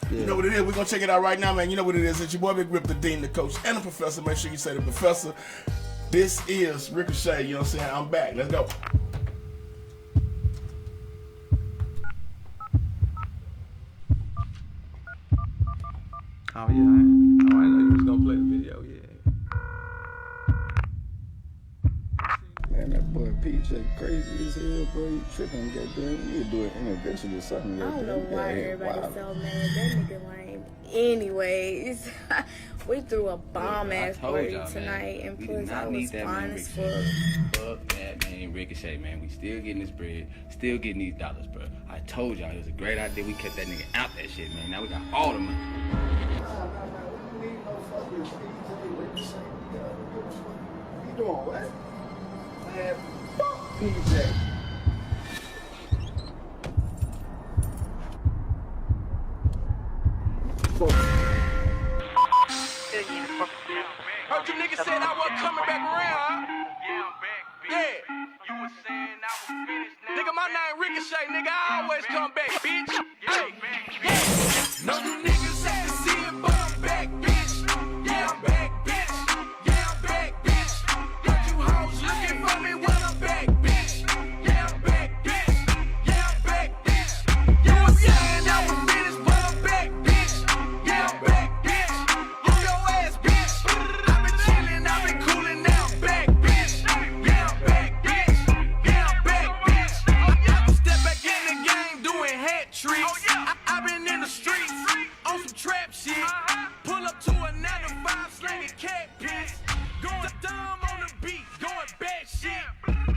Yeah. You know what it is? We're going to check it out right now, man. You know what it is? It's your boy Big Rip, the Dean, the Coach, and the Professor. Make sure you say the Professor. This is Ricohet, you know what I'm saying? I'm back. Let's go. Oh, yeah. I didn't know you was going to play the video, yeah. Man, that boy PJ crazy as hell, bro. You tripping, goddamn. You do an intervention or something, I don't know why everybody's so mad. That nigga lame. Anyways, We threw a bomb ass party tonight, and plus I was fine as fuck. Fuck that, man. Ricohet, man. We still getting this bread, still getting these dollars, bro. I told y'all it was a great idea. We kept that nigga out that shit, man. Now we got all the money. You doing what? Man, fuck PJ. Heard you niggas said I wasn't coming back around, huh? Yeah. You was saying I was finished now. Nigga, my name Ricohet, nigga. I always come back, bitch. Hey. Yeah. No, you niggas had to see it, but I'm back, bitch. Yeah, I'm back, bitch. Yeah, I'm back, bitch. Got you hoes looking for me when I'm back, bitch. Yeah, I'm back, bitch. Yeah, I'm back, bitch. You was saying I was finished, but I'm back, bitch. Yeah, I'm back, bitch. On your ass, bitch. I've been chillin', I've been coolin', now I'm back, bitch. Yeah, I'm back, bitch. Yeah, I'm back, bitch. Oh, yeah. Step back in the game doing hat tricks. I've been in the streets on some trap shit. Pull up to a 9-to-5 slanging cat piss. Going dumb on the beat, going bad shit.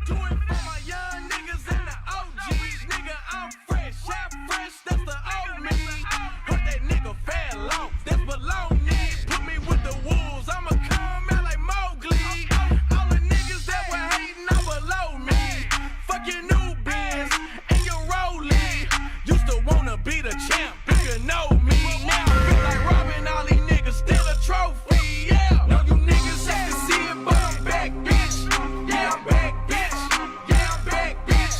Do it for my young niggas and the OGs. Nigga, I'm fresh, that's the old me. Heard that nigga fell off, that's below me. Put me with the wolves, I'ma come out like Mowgli. All the niggas that were hating are below me. Fuck your new Benz and your Rollie. Used to wanna be the champ, if you know me. Now I feel like robbing all these niggas, steal a trophy, yeah. No, you niggas have to see it, but I'm back, bitch. Yeah, I'm back, bitch. Yeah, I'm back, bitch.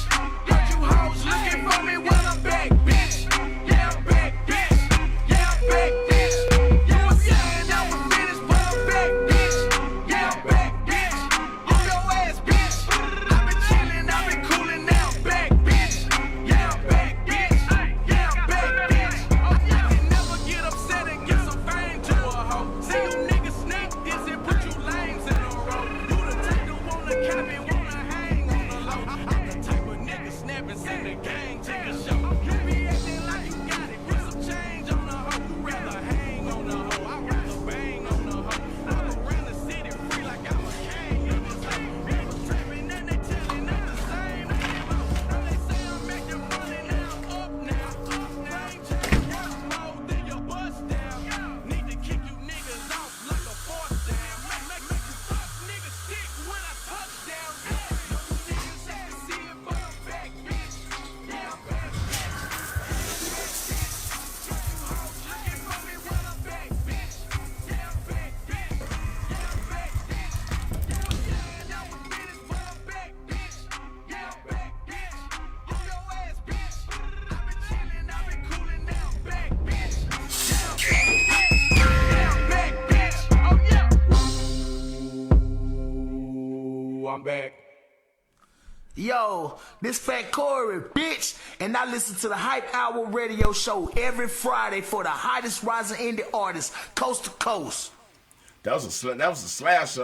Got you hoes looking for me when I'm back, bitch. Yeah, I'm back, bitch. Yeah, I'm back, bitch. You was saying I was finished, but I'm back, bitch. Yeah, I'm back, bitch. On your ass, bitch. I've been chillin', I've been coolin', now I'm back, bitch. Yeah, I'm back, bitch. Yeah, I'm back, bitch. Oh, yeah. You never get upset and get some fame to a hoe. See you niggas sneak this and put you lames in a row. You the type that wanna cap and wanna hang on the low. I'm the type of nigga snapping, send the gang to the show. You be acting like you got it, put some change on the hoe. You rather hang on the hoe, I'd rather bang on the hoe. I'm around the city free like I'm a king in this hoe. People trapping and they telling them the same info. Now they say I'm making money, now I'm up now. Ain't just work mode, then your bust down. Need to kick you niggas off like a force down. Make you fuck niggas sick when I touch down. Yeah, no, you niggas had to see it, but I'm back, bitch. Yeah, I'm back, bitch. Got you hoes looking for me when I'm back, bitch. Yeah, I'm back, bitch. Yeah, I'm back, bitch. You was saying I was finished, but I'm back, bitch. Yeah, I'm back, bitch. On your ass, bitch. I've been chillin', I've been coolin', now I'm back, bitch. Yeah, I'm back, bitch. Yeah, I'm back, bitch. Oh, yeah. Ooh, I'm back. Yo, this Fat Corey, bitch, and I listen to the Hype Hour radio show every Friday for the hottest rising indie artists, coast to coast. That was a slasher.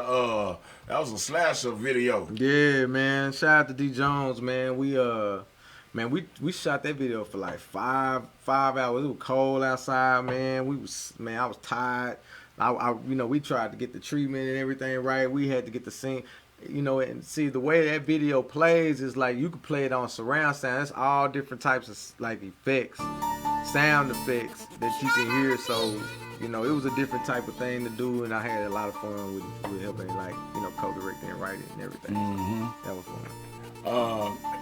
That was a slasher video. Yeah, man. Shout out to D Jones, man. We shot that video for like five hours. It was cold outside, man. I was tired. We tried to get the treatment and everything right. We had to get the scene, and see the way that video plays is like you can play it on surround sound. It's all different types of like effects, sound effects that you can hear. So, it was a different type of thing to do, and I had a lot of fun with helping, like, co-direct and write it and everything. Mm-hmm. So that was fun.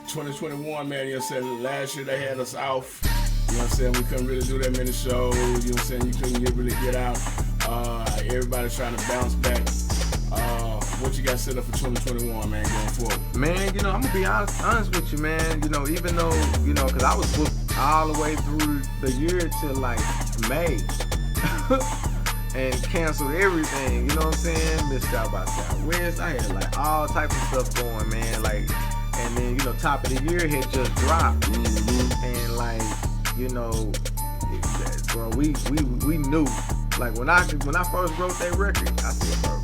2021, man, last year they had us off. We couldn't really do that many shows. You couldn't really get out. Everybody's trying to bounce back. What you got set up for 2021, man, going forward? Man, I'm gonna be honest with you, man. Even though, because I was booked all the way through the year till like May. And canceled everything, you know what I'm saying? Missed out by Southwest. I had like all type of stuff going, man. Like, and then top of the year had just dropped, and like, bro, we knew. Like when I first wrote that record, I said, bro,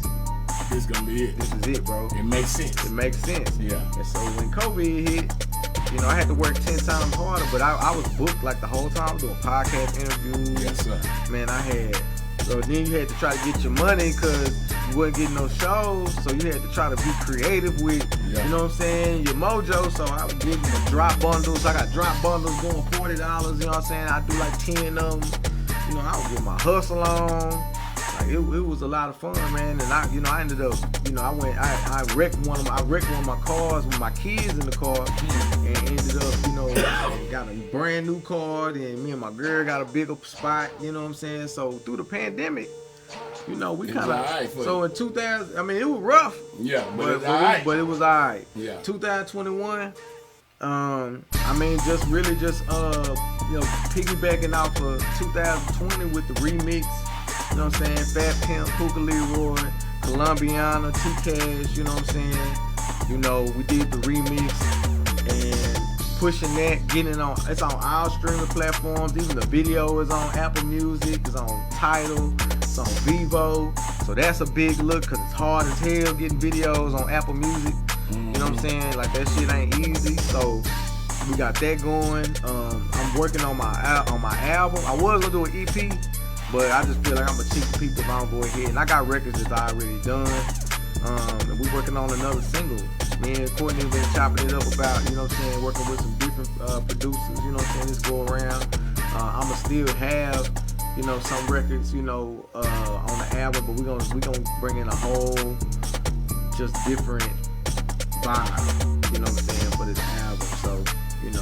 this is gonna be it. This is it, bro. It makes sense. It makes sense. Yeah. And so when COVID hit, I had to work 10 times harder, but I was booked like the whole time. I was doing podcast interviews. Yes, sir. Man, I had So then you had to try to get your money because you wasn't getting no shows. So you had to try to be creative with, you know what I'm saying, your mojo. So I was getting the drop bundles. I got drop bundles going $40, you know what I'm saying? I do like 10 of them. You know, I was getting my hustle on. Like it was a lot of fun, man. And I ended up, I wrecked one of my cars with my kids in the car, and ended up, got a brand new car. And me and my girl got a bigger spot. You know what I'm saying? So through the pandemic, we kind of. So in 2000, I mean, it was rough. Yeah, but it was alright. Yeah. 2021. I mean, just piggybacking off of 2020 with the remix. You know what I'm saying? Fat Pimp, Puka Leroy, Colombiana, T-Cash, you know what I'm saying? We did the remix and pushing that, getting it on, it's on all streaming platforms. Even the video is on Apple Music, it's on Tidal, it's on Vivo. So that's a big look because it's hard as hell getting videos on Apple Music. You know what I'm saying? Like that shit ain't easy. So we got that going. I'm working on my album. I was gonna do an EP. But I just feel like I'm gonna cheat people if I don't go ahead. And I got records that's already done. And we're working on another single. Me and Courtney been chopping it up about, you know what I'm saying, working with some different producers, you know what I'm saying, this go around. I'ma still have, some records, on the album, but we're gonna bring in a whole just different vibe, you know what I'm saying, for this album. So,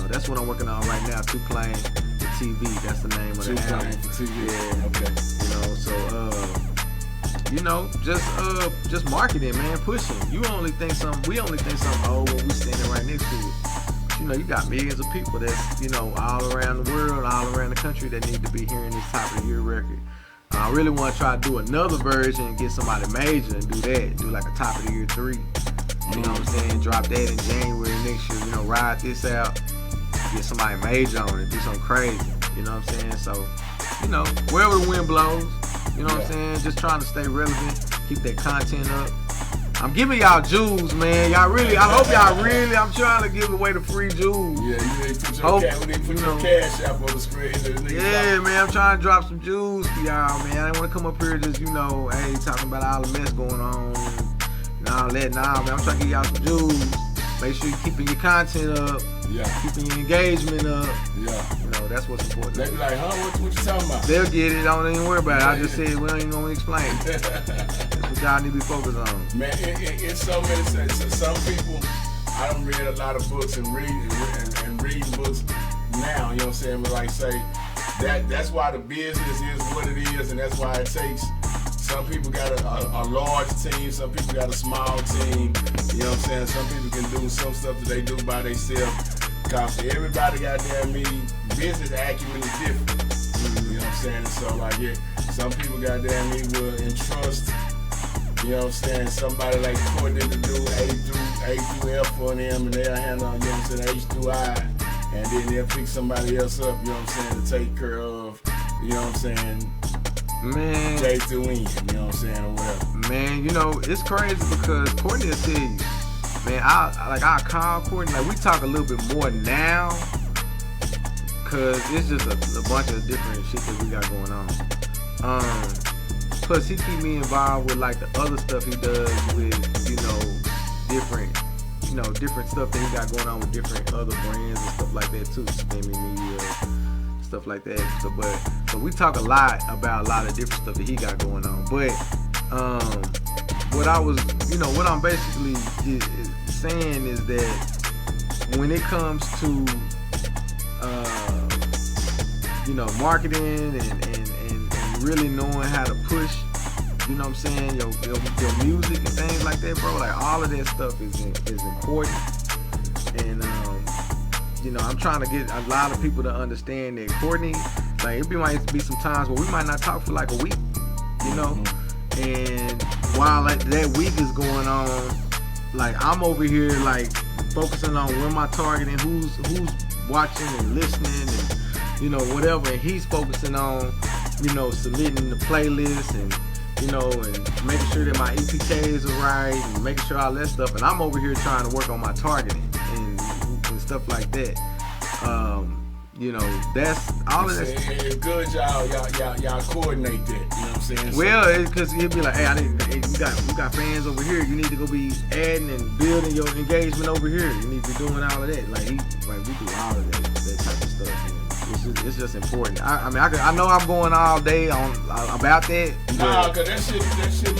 that's what I'm working on right now, Too Plain for TV. That's the name of the album. For TV. Yeah. Okay. Just marketing, man, pushing. We only think something old when we standing right next to it. You got millions of people that's, all around the world, all around the country that need to be hearing this top of the year record. I really want to try to do another version and get somebody major and do that. Do like a top of the year 3. You know what I'm saying? Drop that in January next year. Ride this out. Get somebody major on it. Do something crazy. You know what I'm saying? So, wherever the wind blows. You know what I'm saying? Just trying to stay relevant. Keep that content up. I'm giving y'all jewels, man. I hope y'all really, I'm trying to give away the free jewels. Yeah, you need to put your cash out on the screen. Yeah, man, I'm trying to drop some jewels for y'all, man. I didn't want to come up here just, hey, talking about all the mess going on and all that. Nah, man, I'm trying to give y'all some jewels. Make sure you're keeping your content up. Yeah. Keeping your engagement up. Yeah. That's what's important. They be like, what you talking about? They'll get it. Don't even worry about it. I just said we ain't gonna explain. That's what y'all need to be focused on. Man, it's so many things. Some people, I done read a lot of books and reading books now, you know what I'm saying? But like say, that's why the business is what it is, and that's why it takes. Some people got a large team, some people got a small team. You know what I'm saying? Some people can do some stuff that they do by themselves. Cause everybody goddamn business acumen is different. You know what I'm saying? And so like some people goddamn will entrust, you know what I'm saying, somebody like Courtney to do A through F for them, and they'll handle, you know what I'm saying, H through I, and then they'll pick somebody else up, you know what I'm saying, to take care of, you know what I'm saying, man, J through N, you know what I'm saying, or whatever. Man, it's crazy because Courtney will tell you, man, I call Courtney, like we talk a little bit more now, cause it's just a bunch of different shit that we got going on. Plus he keep me involved with like the other stuff he does with, different stuff that he got going on with different other brands and stuff like that too, Spammy Media, stuff like that. So, but we talk a lot about a lot of different stuff that he got going on. But what I'm basically saying is that when it comes to marketing and really knowing how to push, you know what I'm saying, your music and things like that, bro, like all of that stuff is important. And I'm trying to get a lot of people to understand that Courtney, like might be some times where we might not talk for like a week, and while like that week is going on, like I'm over here like focusing on where my targeting, who's watching and listening and whatever, and he's focusing on submitting the playlist and and making sure that my EPKs are right and making sure all that stuff, and I'm over here trying to work on my targeting and stuff like that. You know, that's all of that. It's good y'all coordinate that. You know what I'm saying? Well, because he'll be like, hey, you got fans over here. You need to go be adding and building your engagement over here. You need to be doing all of that. Like we do all of that type of stuff. Man. It's just important. I know I'm going all day on about that. Nah, cause that shit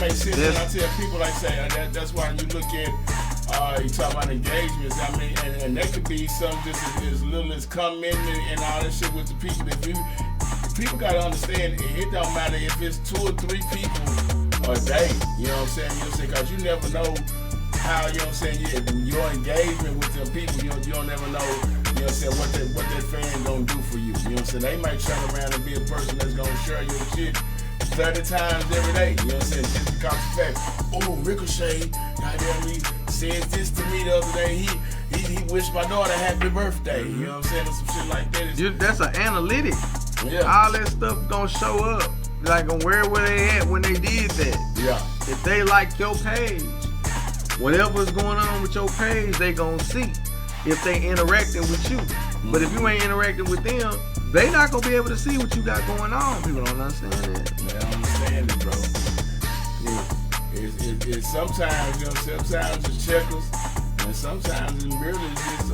makes sense. And I tell people that's why you look at. You talk about engagements, I mean, and that could be something just as little as commenting and all that shit with the people. People gotta understand, it don't matter if it's 2 or 3 people a day, you know what I'm saying? You know what I'm saying? Cause you never know how, you know what I'm saying, your engagement with them people, you don't never know, you know what I'm saying, what that fan gonna do for you. You know what I'm saying? They might turn around and be a person that's gonna share your shit 30 times every day, you know what I'm saying? Just because of the fact, oh, Ricohet, goddamn me, said this to me the other day. He wished my daughter happy birthday. You know what I'm saying? Or some shit like that. That's an analytic. Yeah. All that stuff gonna show up. Like where were they at when they did that? Yeah. If they like your page, whatever's going on with your page, they gonna see. If they interacting with you. But if you ain't interacting with them, they not gonna be able to see what you got going on. People don't understand that. They don't understand it, bro. Yeah. It's sometimes, you know, sometimes it's checkers, and sometimes it's merely just,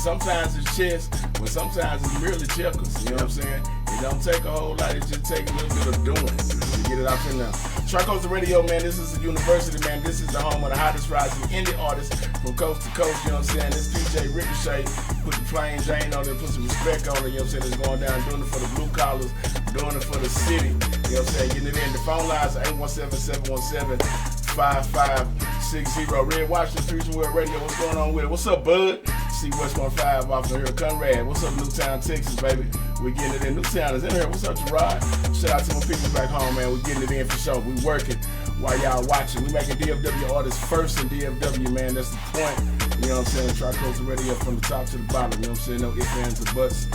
sometimes it's chess, but sometimes it's merely checkers, you know what I'm saying? It don't take a whole lot, it just takes a little bit of doing to get it out in there. Tri-Coast Radio, man, this is the university, man. This is the home of the hottest rising indie artists from coast to coast, you know what I'm saying? This DJ Ricohet, put the plain Jane on it, put some respect on it, you know what I'm saying? It's going down, doing it for the blue collars, doing it for the city, you know what I'm saying? Getting it in. The phone lines are 817-717-5560. Red Washington, Fusion World Radio, what's going on with it? What's up, bud? See West 15 off of here, Conrad. What's up, Newtown, Texas, baby? We getting it in. Newtown is in here. What's up, Gerard? Shout out to my people back home, man. We getting it in for sure. We working while y'all watching. We making DFW artists first in DFW, man. That's the point. You know what I'm saying? Tri-Coast Radio from the top to the bottom. You know what I'm saying? No ifs, ands, or buts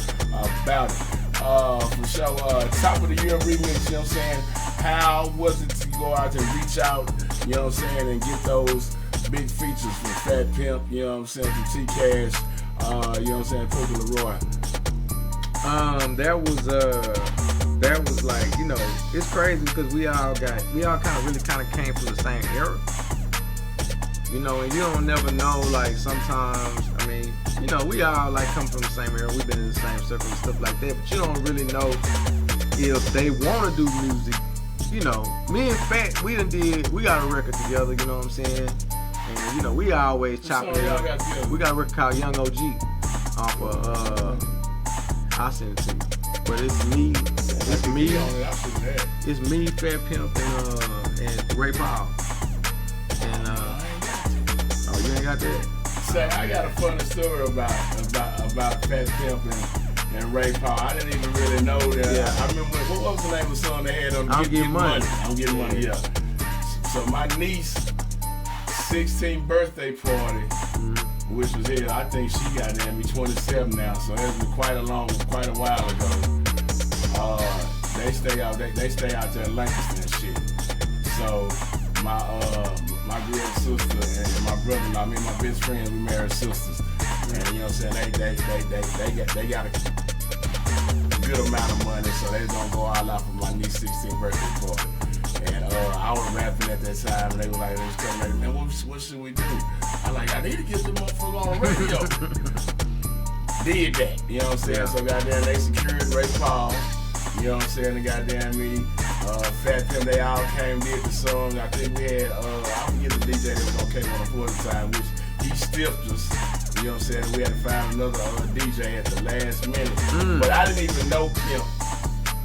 about it. For sure, top of the year remix, you know what I'm saying? How was it to go out and reach out, you know what I'm saying, and get those big features from Fat Pimp, you know what I'm saying, from T-Cash, you know what I'm saying, Poker Leroy? That was like, you know, it's crazy because we all kind of came from the same era. You know, and you don't never know, like, sometimes, I mean, you know, we all, like, come from the same era. We've been in the same circle and stuff like that. But you don't really know if they want to do music. You know, me and Fat, we got a record together, you know what I'm saying? And, you know, we always chopping it up. We got a record called Young OG off of, I'll send it to you. But it's me, Fat Pimp, and Ray Paul. And, you ain't got that? Say, I got a funny story about Fat Pimp and Ray Paul. I didn't even really know that. Yeah. I remember, what was the name of the song they had on I'm Getting Money? I'm Getting Money, yeah. So my niece, 16th birthday party, which was here, I think she got there, be 27 now, so that's been quite a while ago. They stay out there in Lancaster and shit. So my real sister and my brother-in-law, me and my best friend, we married sisters. And you know what I'm saying, they got a good amount of money, so they don't go all out for my niece's 16th birthday party. And I was rapping at that time, and they was coming at me, man, what should we do? I need to get the motherfucker on the radio. Did that, you know what I'm saying? Yeah. So goddamn, they secured Ray Paul, you know what I'm saying? And goddamn me, Fat Pimp, they all came, did the song. I think we had, I forget the DJ that was on K104 at the time, which he stiffed us. You know what I'm saying? We had to find another DJ at the last minute. But I didn't even know Pimp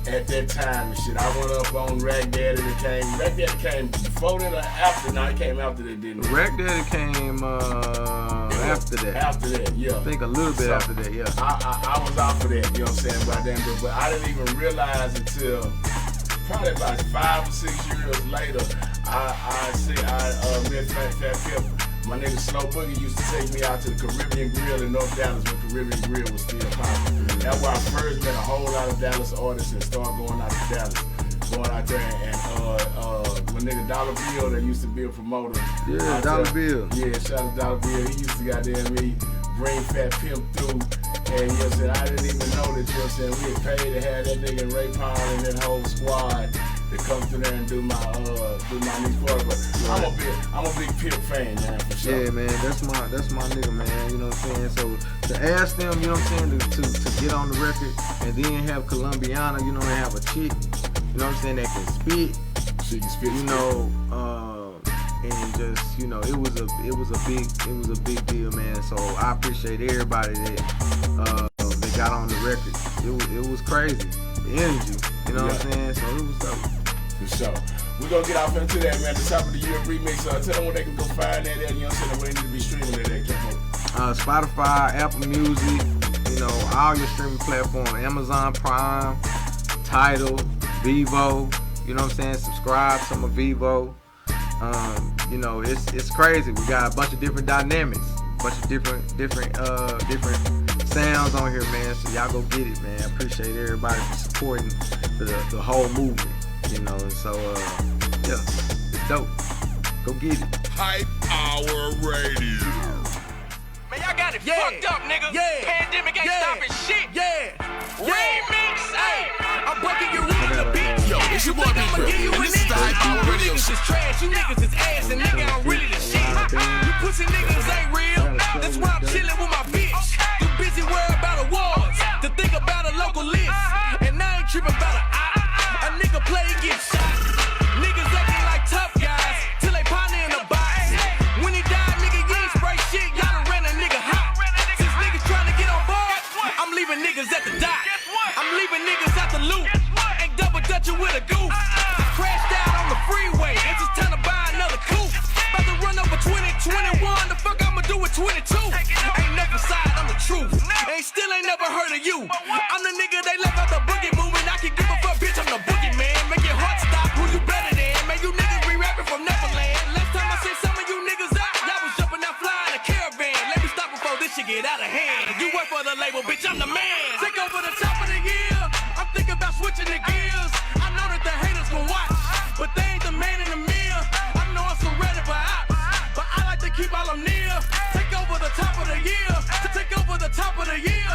at that time and shit. I went up on Rack Daddy that came. Rack Daddy came before that or after? No, it came after that, didn't it? Rack Daddy came after that. After that, yeah. I think a little bit after that, yeah. I was off of that, you know what I'm saying? But I didn't even realize until probably about 5 or 6 years later, I met Fat Pimp. My nigga Slow Boogie used to take me out to the Caribbean Grill in North Dallas when Caribbean Grill was still popping. That's where I first met a whole lot of Dallas artists and started going out to Dallas. Going out there and my nigga Dollar Bill that used to be a promoter. Yeah, Dollar Bill. Yeah, shout out to Dollar Bill. He used to goddamn me bring Fat Pimp through And you know what I'm saying, I didn't even know that, you know what I'm saying, we had paid to have that nigga Ray Power and that whole squad to come through there and do my niece party. But I'm a big Pip fan, man, for sure. Yeah, man, that's my nigga, man. You know what I'm saying? So to ask them, you know what I'm saying, to get on the record and then have Colombiana, you know, and have a chick, you know what I'm saying, that can spit. She can spit, you know, and just, you know, it was a big deal, man. So I appreciate everybody that got on the record. It was crazy. The energy, you know what I'm saying? So it was dope. For sure. We're gonna get off into that, man. The top of the year remix. Tell them where they can go find that at, you know what I'm saying, where they need to be streaming that at. Spotify, Apple Music, you know, all your streaming platforms, Amazon Prime, Tidal, Vivo, you know what I'm saying? Subscribe to my Vivo. You know, it's crazy. We got a bunch of different dynamics, a bunch of different sounds on here, man. So y'all go get it, man. I appreciate everybody for supporting the whole movement, you know. And so yeah, it's dope. Go get it. Hype Hour Radio. Man, y'all got it fucked up, nigga. Yeah. Pandemic ain't stopping shit. Yeah. Remix. Hey, I'm breaking your rule in the beat. Yo, it's your boy I'ma give you This is the Hype Hour Radio niggas is trash, you niggas is ass, and nigga, I'm really the shit. You pussy niggas ain't real. That's why I'm chilling with my bitch. You busy worried about awards, to think about a local list. And I ain't tripping about a nigga play get shot. Niggas acting like tough guys, till they partner in the box. When he died, nigga, you ain't spray shit, y'all done ran a nigga hot. Since niggas trying to get on board, I'm leaving niggas at the dock. I'm leaving niggas at the loop. Ain't double dutching with a goof. Crashed out on the freeway, it's just time to buy another coupe. About to run over 2021, the fuck I'ma do with 22? Ain't never side, I'm the truth. Ain't never heard of you. I'm the nigga they left out the boogie movement. I can give a fuck, bitch, I'm the boogie man. Make your heart stop, who you better than? Man, you niggas re-rapping from Neverland. Last time I seen some of you niggas out, y'all was jumping out flying a caravan. Let me stop before this shit get out of hand. You work for the label, bitch, I'm the man. Take over the top of the year, I'm thinking about switching the gears. I know that the haters gon' watch, but they ain't the man in the mirror. I know I'm surrounded by ops, but I like to keep all them near. Take over the top of the year, take over the top of the year.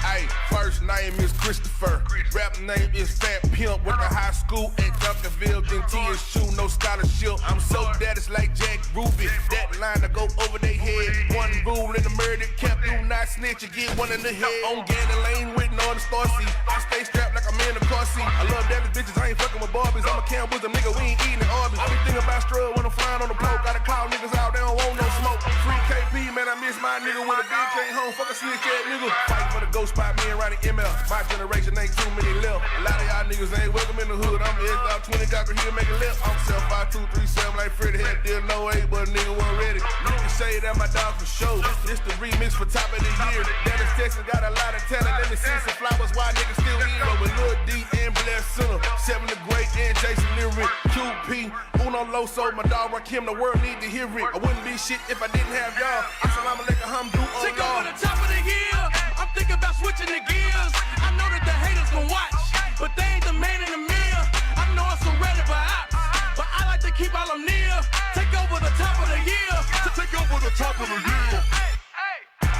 Hey, first name is Christopher. Rap name is Fat Pimp. Went to high school at Duncanville, then TSU, no scholarship. I'm so dead, it's like Jack Ruby. That line to go over their head. One rule in the murder camp, do not snitch, you get one in the head. On Gannon Lane, written on the star seat. I stay strapped like I'm in the car seat. I love Dallas bitches, I ain't fucking with Barbies. I'm a Cam Wisdom nigga, we ain't eating at Arby's. I be thinking about struggle when I'm flying on the pole. Gotta call niggas out, they don't want no smoke. Free KP, man, I miss my nigga when a bitch came home. Fuck a snitch ass nigga. Fighting for the ghost spot, me and Ronnie ML. My generation ain't too many left. A lot of y'all niggas ain't welcome in the hood. I'm the X 20 got here make a left. I'm 75237 like Freddie had deal no way, but a nigga wasn't ready. Niggas say that my dog for show. This the remix for top of the year. Dallas, Texas got a lot of talent. Let me see some flowers. Why niggas still here with Lil D and Blair Center, Seven the Great and Jason Lyric, QP, Uno Loso, my dog Rakim. The world need to hear it. I wouldn't be shit if I didn't have y'all. Assalamu alaikum, hamdu on Take over the top of the year, I'm thinking about switching the gears. I know that the haters gon' watch, but they ain't the man in the mirror. I know I'm surrounded by ops, but I like to keep all them near. Take over the top of the year, take over the top of the year.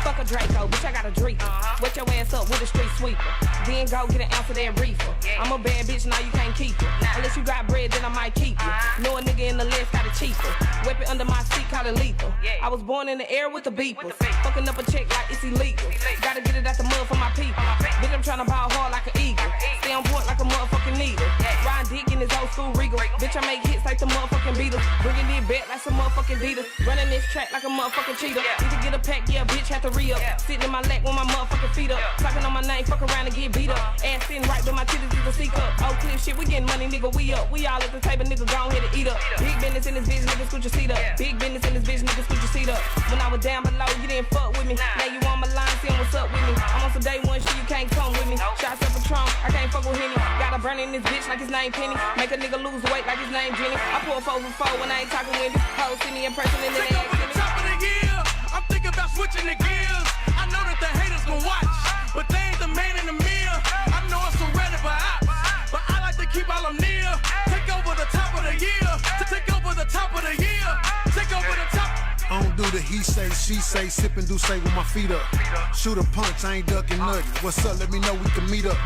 Fuck a Draco, bitch, I got a drink. Wet your ass up with a street sweeper. Then go get an ounce of that reefer. I'm a bad bitch, now you can't keep it. Unless you got bread, then I might keep it. Know a nigga in the list got it cheaper. Weapon under my seat, call it lethal. I was born in the air with the beepers. Fucking up a check like it's illegal. Gotta get it out the mud for my people. Bitch, I'm tryna ball hard like an eagle. Stay on point like a motherfucking needle. Riding dick in his old school regal. Bitch, I make hits like the motherfucking Beatles. Bringing it back like some motherfucking Adidas. Running this track like a motherfucking cheetah. Need to get a pack, yeah, bitch, have to re-up. Sitting in my lap with my motherfucking feet up. Talking on my name, fuck around and get beat up. Ass sitting right with my titties is a C cup. Oh, clear shit, we getting money, nigga, we up. We all at the table, nigga, go ahead and eat up. Big business in this bitch, nigga, scoot your seat up. Big business in this bitch, nigga, scoot your seat up. When I was down below, you didn't fuck with me. Now you on my line, seeing what's up with me. I'm on some day one shit, you can't come with me. Shots up a trunk, I can't fuck with Henny. Got a burn in this bitch like his name Penny. Make a nigga lose weight like his name Jenny. I pull 4 for 4 when I ain't talking with me. Hoes see me in person and then they ask me. Top of the year, I'm thinking about switching the gears. I know that the haters gon' watch, but they ain't the man in the mirror. I know I'm surrounded by ops, but I like to keep all them near. Take over the top of the year, take over the top of the year, take over the top. I don't do the he say, she say, sip and do say with my feet up. Shoot a punch, I ain't ducking nothing. What's up? Let me know we can meet up.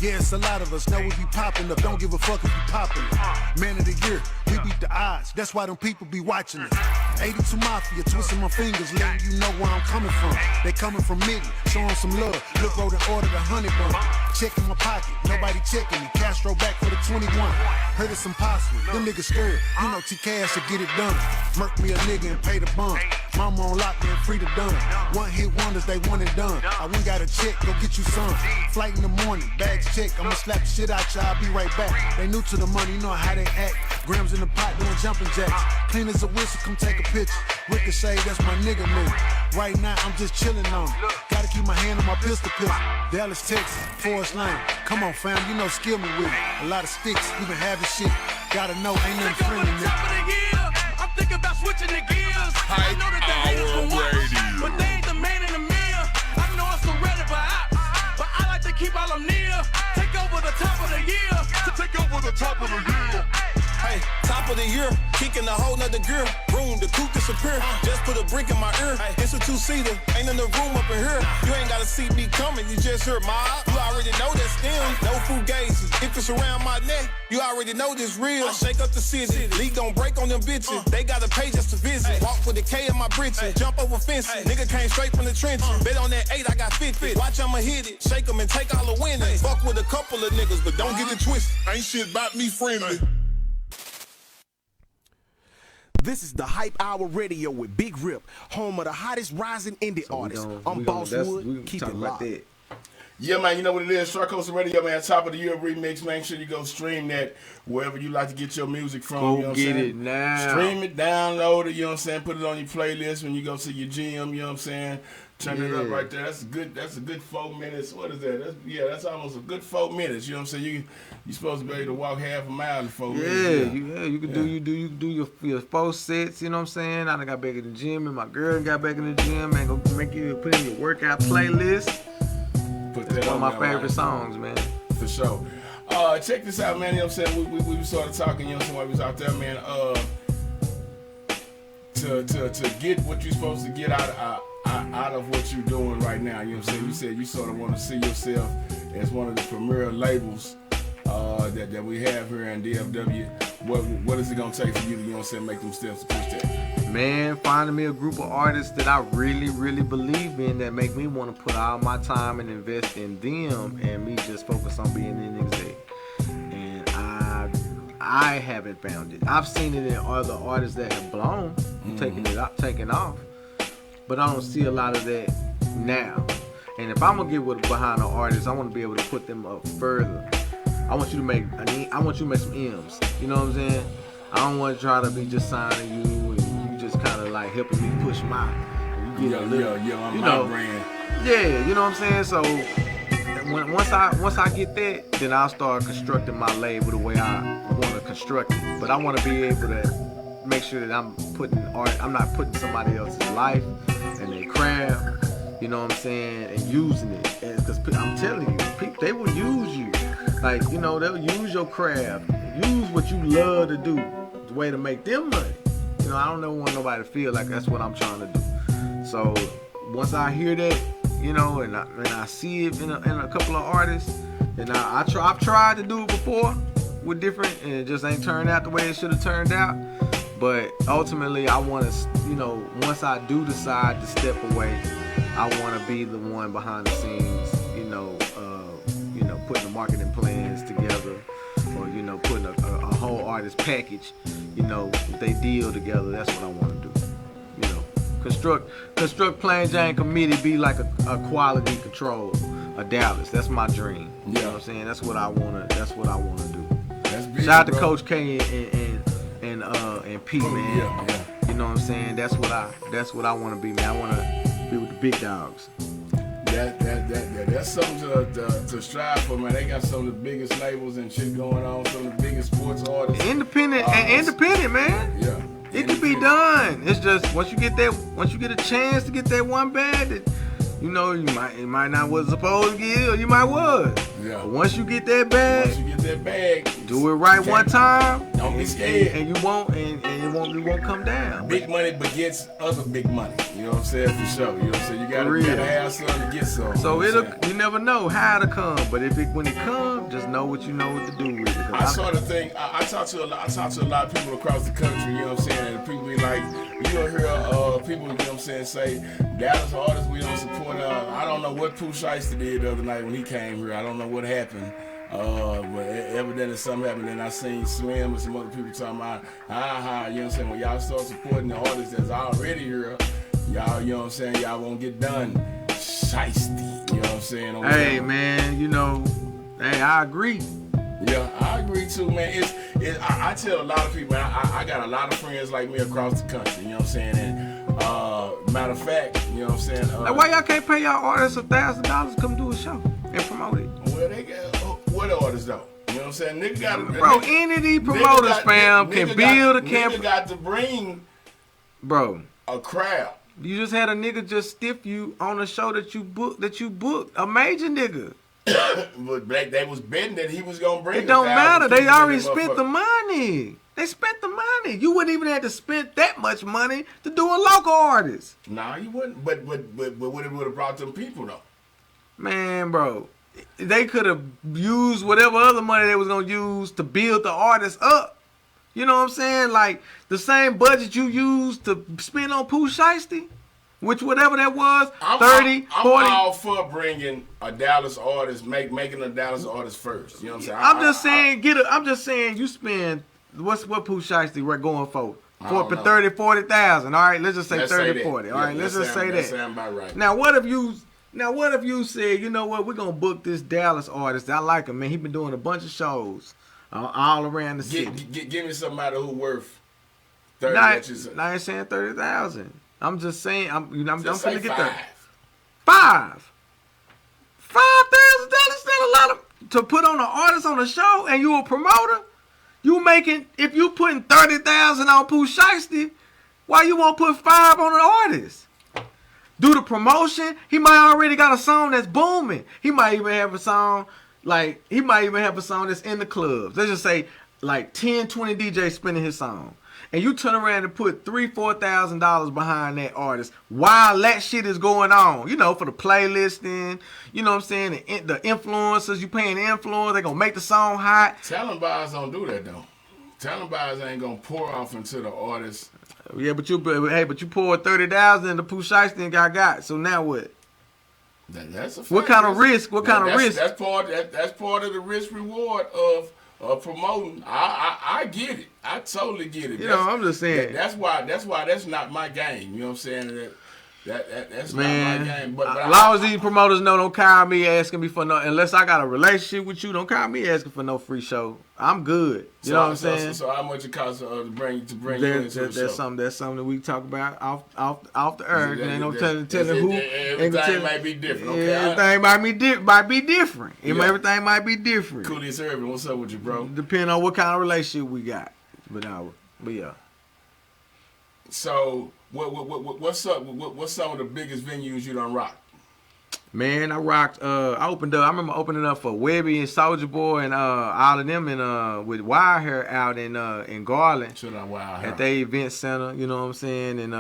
Yeah, it's a lot of us. Know we be popping up. Don't give a fuck if we popping up. Man of the year, we beat the odds. That's why them people be watching us. 82 Mafia, twisting my fingers, letting you know where I'm coming from. They coming from Middy, showing some love. Look, bro, they ordered a 100 bun. Checking my pocket, nobody checking me. Castro back for the 21. Heard it's impossible. Them niggas scared. You know T-Cash should get it done. Murk me a nigga and pay the bun. Mama on lockdown, free to done. One hit wonders, they one and done. I went got a check, go get you some. Flight in the morning, bags check. I'ma slap the shit out y'all, I'll be right back. They new to the money, you know how they act. Grams in the pot doing jumping jacks. Clean as a whistle, come take a picture. Ricochet, that's my nigga. Right now, I'm just chilling on it. Gotta keep my hand on my pistol. Dallas, Texas, Forest Lane. Come on, fam, you know, skill me with it. A lot of sticks, we been having shit. Gotta know, ain't nothing friendly, nigga. I'm thinking about switching the gears. I know that the haters will watch, but they ain't the man in the mirror. I know I'm so ready for ops, but I like to keep all them near. Take over the top of the year. Take over the top of the year. Hey, top of the year, kicking a whole nother gear. Room, the coupe disappear. Just put a brick in my ear. It's a two-seater, ain't in the room up in here. You ain't gotta see me coming, you just heard mob. You already know that's them. No fugazes. If it's around my neck, you already know this real. I shake up the city. League gon' break on them bitches. They gotta pay just to visit. Walk with a K in my britches. Jump over fences. Nigga came straight from the trenches. Bet on that 8, I got 50. Watch, I'ma hit it. Shake them and take all the winnings. Fuck with a couple of niggas, but don't get it twisted. Ain't shit about me friendly. This is the Hype Hour Radio with Big Rip, home of the hottest rising indie artists. I'm Boss Wood. Keep it locked. Yeah, man, you know what it is. Short Coast Radio, man. Top of the year remix. Make sure you go stream that wherever you like to get your music from. Go you know what get I'm saying? it now. Stream it, download it, you know what I'm saying? Put it on your playlist when you go to your gym, you know what I'm saying? Turn it up right there. That's a good 4 minutes. What is that? That's almost a good 4 minutes. You know what I'm saying? You're supposed to be able to walk half a mile in 4 minutes. You can do your 4 sets, you know what I'm saying? I done got back in the gym and my girl got back in the gym, man. Go put in your workout playlist. Put that one of my favorite right. songs, man. For sure. Check this out, man. You know what I'm saying? We started talking, you know what I'm saying, while we was out there, man. To get what you're supposed to get out of what you're doing right now. You know what I'm saying? You said you sort of want to see yourself as one of the premier labels that we have here in DFW. What is it going to take for you to, you know what I'm saying, make them steps to push that? Man, finding me a group of artists that I really, really believe in that make me want to put all my time and invest in them and me just focus on being the next day. And I haven't found it. I've seen it in other artists that have blown, taking off. But I don't see a lot of that now. And if I'm gonna get behind an artist, I want to be able to put them up further. I want you to make some M's. You know what I'm saying? I don't want to try to be just signing you and you just kind of like helping me push my. You get my brand. Yeah, you know what I'm saying? So once I get that, then I'll start constructing my label the way I want to construct it. But I want to be able to make sure that I'm not putting somebody else's life and their craft, you know what I'm saying, and using it. Because I'm telling you, people, they will use you. Like, you know, they'll use your craft, use what you love to do, the way to make them money. You know, I don't ever want nobody to feel like that's what I'm trying to do. So once I hear that, you know, and I see it in a couple of artists, and I've tried to do it before with different, and it just ain't turned out the way it should have turned out. But ultimately, I want to, you know, once I do decide to step away, I want to be the one behind the scenes, putting the marketing plans together, or putting a whole artist package, they deal together. That's what I want to do. Construct Plain Jane Committee be like a quality control, a Dallas. That's my dream. You know what I'm saying? That's what I wanna do. That's big, shout out to Coach K and Pete, man. Yeah. You know what I'm saying? That's what I want to be, man. I want to be with the big dogs. That's something to strive for, man. They got some of the biggest labels and shit going on. Some of the biggest sports artists. Independent, man. Yeah. It can be done. It's just once you get a chance to get that one bag, that it might not was supposed to get, or you might was. Yeah. But once you get that bag, do it right one time. Don't be scared. And you won't come down. Big money begets other big money. You know what I'm saying? For sure. You know what I'm saying? You gotta have something to get some. So you never know how it'll come, but when it comes, just know what you know what to do with it. I sort of think I talk to a lot of people across the country. You know what I'm saying? And people be like, you'll hear people, you know what I'm saying, say Dallas artists we don't support. I don't know what Pooh Shiesty did the other night when he came here. I don't know what happened. But evidently something happened, and I seen Slim and some other people talking about, you know what I'm saying, when y'all start supporting the artists that's already here, y'all, you know what I'm saying, y'all won't get done shiesty, you know what I'm saying? Hey, man, you know, I agree. Yeah, I agree too, man. I tell a lot of people, I got a lot of friends like me across the country, you know what I'm saying, and matter of fact, you know what I'm saying. Why y'all can't pay y'all artists $1,000 to come do a show and promote it? Well, they got what artists though? You know what I'm saying? Nigga got bro. Any of these promoters, fam, can build a camp. Nigga got to bring, bro, a crowd. You just had a nigga just stiff you on a show that you booked a major nigga. But they was betting that he was gonna bring. It don't matter. They already spent the money. They spent the money. You wouldn't even have to spend that much money to do a local artist. Nah, you wouldn't. But what it would have brought them people though? Man, bro, they could have used whatever other money they was gonna use to build the artist up. You know what I'm saying? Like the same budget you used to spend on Pooh Shiesty, which whatever that was, 30, 40. I'm all for bringing a Dallas artist, making a Dallas artist first. You know what I'm saying? I'm just saying you spend what Pooh Shiesty going for 30, 40,000. All right, let's just say 30, 40. All right, let's just say that. That sound about right. Now what if you said, you know what, we're gonna book this Dallas artist. I like him, man. He been doing a bunch of shows all around the city. Give me somebody who worth 30. I ain't saying 30,000. I'm just saying I'm finna get $5,000. $5,000. That's not a lot to put on an artist on a show, and you a promoter. If you putting 30,000 on Pooh Shiesty, why you won't put 5 on an artist? Do the promotion. He might already got a song that's booming. He might even have a song that's in the clubs. Let's just say like 10, 20 DJs spinning his song. And you turn around and put $3,000-$4,000 behind that artist while that shit is going on. You know, for the playlisting, you know what I'm saying? The influencers, you paying the influencers, they gonna make the song hot. Talent buyers don't do that though. Talent buyers ain't gonna pour off into the artist. Yeah, but you poured 30,000 into Pooh Shiesty and got. So now what? That's a fact. What kind of risk? That's part of the risk reward of promoting. I get it. I totally get it. You know, I'm just saying. That's why that's not my game. You know what I'm saying? That's not my game. But as long as these promoters know, don't call me asking me for no, unless I got a relationship with you, don't call me asking for no free show. I'm good. You know what I'm saying? So how much it costs to bring you into the show? That's something that we talk about off the earth. Ain't no telling who. Everything might be different. Okay, everything might be different. Everything might be different. Cooley's Urban, what's up with you, bro? Depending on what kind of relationship we got. But yeah. So what's up? What's some of the biggest venues you done rock? Man, I rocked. I remember opening up for Webby and Soulja Boy and all of them with Wild Hair out in Garland. Shout out Wild Hair. At their event center. You know what I'm saying? And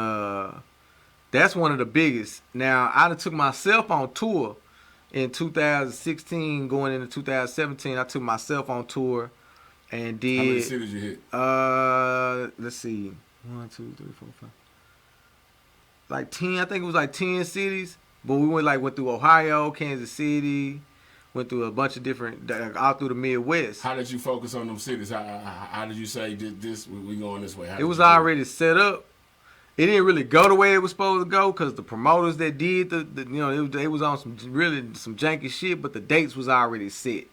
that's one of the biggest. Now I took myself on tour in 2016, going into 2017. I took myself on tour and did. How many cities you hit? Let's see. 1, 2, 3, 4, 5. Like 10. I think it was like 10 cities. But we went through Ohio, Kansas City, went through a bunch of different, all through the Midwest. How did you focus on them cities? How did you say this? We going this way? It was already set up. It didn't really go the way it was supposed to go because the promoters that did they was on some janky shit, but the dates was already set.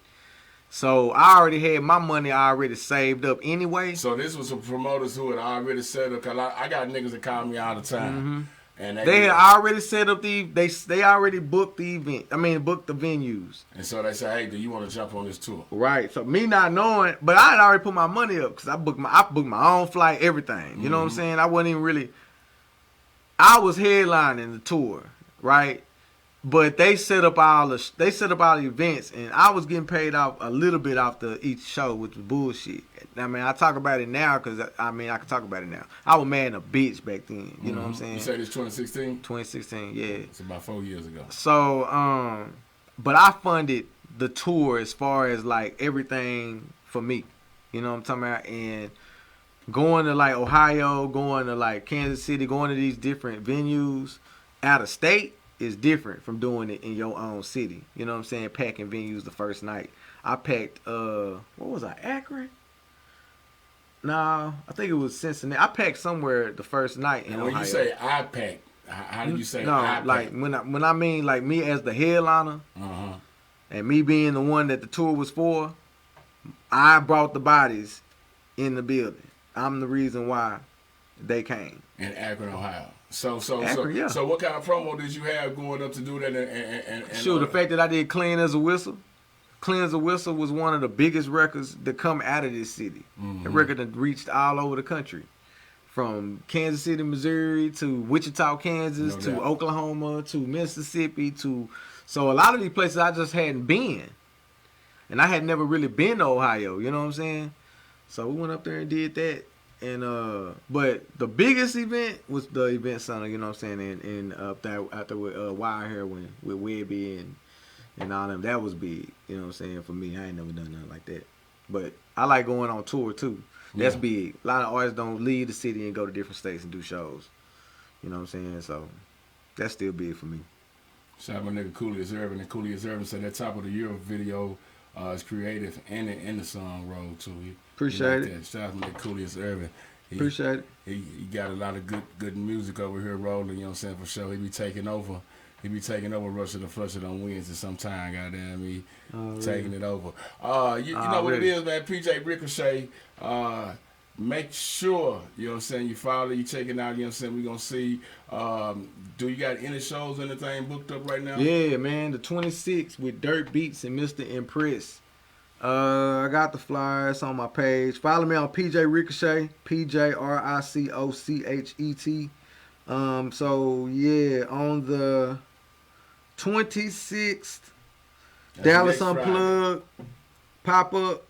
So I already had my money already saved up anyway. So this was some promoters who had already set up. Cause I got niggas that call me all the time. Mm-hmm. And they had already set up they already booked the event. I mean, booked the venues. And so they say, hey, do you want to jump on this tour? Right. So me not knowing, but I had already put my money up because I booked my own flight, everything. You know what I'm saying? I wasn't even really. I was headlining the tour, right? But they set up all the events, and I was getting paid off a little bit off each show, which was bullshit. I mean, I talk about it now because I can talk about it now. I was mad in a bitch back then. You know what I'm saying? You said it's 2016. 2016, yeah. It's about 4 years ago. So, but I funded the tour as far as like everything for me. You know what I'm talking about? And going to like Ohio, going to like Kansas City, going to these different venues out of state is different from doing it in your own city. You know what I'm saying? Packing venues the first night. I packed, what was I, Akron? No, I think it was Cincinnati. I packed somewhere the first night in Ohio. When you say I packed, how do you say no, I packed? Like when I mean like me as the headliner, and me being the one that the tour was for, I brought the bodies in the building. I'm the reason why they came. In Akron, Ohio. So Akron, yeah. So what kind of promo did you have going up to do that? And sure, the fact that I did Clean as a Whistle. Clean as a Whistle was one of the biggest records that come out of this city. A record that reached all over the country. From Kansas City, Missouri to Wichita, Kansas to Oklahoma to Mississippi to... So a lot of these places I just hadn't been. And I had never really been to Ohio, you know what I'm saying? So we went up there and did that. And but the biggest event was the event center, you know what I'm saying, and up there with Wild Heroin with Webby and all them. That was big, you know what I'm saying, for me. I ain't never done nothing like that. But I like going on tour too. That's big. A lot of artists don't leave the city and go to different states and do shows. You know what I'm saying? So that's still big for me. Shout out my nigga Cooley Irvin. And Cooley Irvin said that Top of the Year video is creative and in the song role too. Appreciate it. That. Shout out to my nigga Cooley Irvin. Appreciate it. He got a lot of good music over here rolling, you know what I'm saying, for sure. He be taking over Russia the Flusher on Wednesday sometime, goddamn me. Taking it over. You know what it is, man. PJ Ricochet, make sure, you know what I'm saying, you follow, you check it out, you know what I'm saying, we gonna see. Do you got any shows, anything booked up right now? Yeah, man, the 26th with Dirt Beats and Mr. Impress. I got the flyers on my page. Follow me on PJ Ricochet, PJRICOCHET. So yeah, on the 26th, Dallas Unplugged, pop up,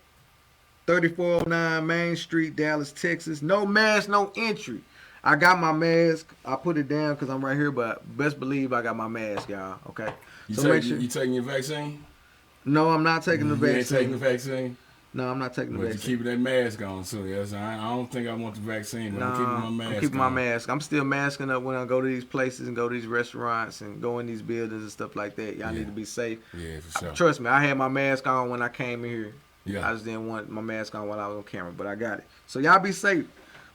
3409 Main Street, Dallas, Texas. No mask, no entry. I got my mask. I put it down because I'm right here, but best believe I got my mask, y'all. Okay. You taking your vaccine? No, I'm not taking the vaccine. You ain't taking the vaccine? No, I'm not taking the vaccine. But you're keeping that mask on, too. Yes, I don't think I want the vaccine, but I'm keeping my mask on. I'm keeping my mask. I'm still masking up when I go to these places and go to these restaurants and go in these buildings and stuff like that. Y'all need to be safe. Yeah, for sure. Trust me, I had my mask on when I came in here. Yeah. I just didn't want my mask on while I was on camera, but I got it. So y'all be safe.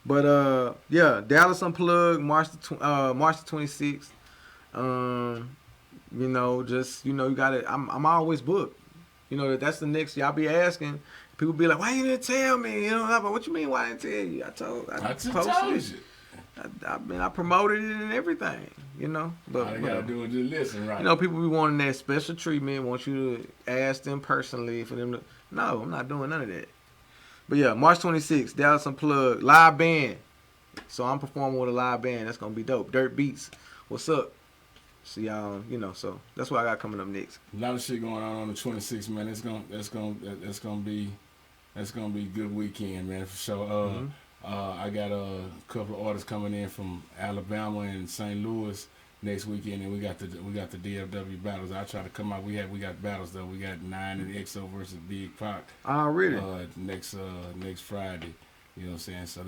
But yeah, Dallas Unplugged, March the 26th. You know, just you got it. I'm always booked. You know, that's the next. Y'all be asking. People be like, "Why you didn't tell me?" You know, what you mean? Why I didn't tell you? I told you. I promoted it and everything. You know, but all you gotta do is just listen, right? You know, people be wanting that special treatment. Want you to ask them personally for them to. No, I'm not doing none of that. But yeah, March 26th, Dallas Unplugged, live band. So I'm performing with a live band. That's gonna be dope. Dirt Beats. What's up? See y'all, so that's what I got coming up next. A lot of shit going on the 26th, man. That's gonna be a good weekend, man, for sure. I got a couple of artists coming in from Alabama and St. Louis next weekend, and we got the DFW battles. I try to come out. We got battles though. We got 9 and EXO versus Big Pac. Oh, really? Next Friday. You know what I'm saying? So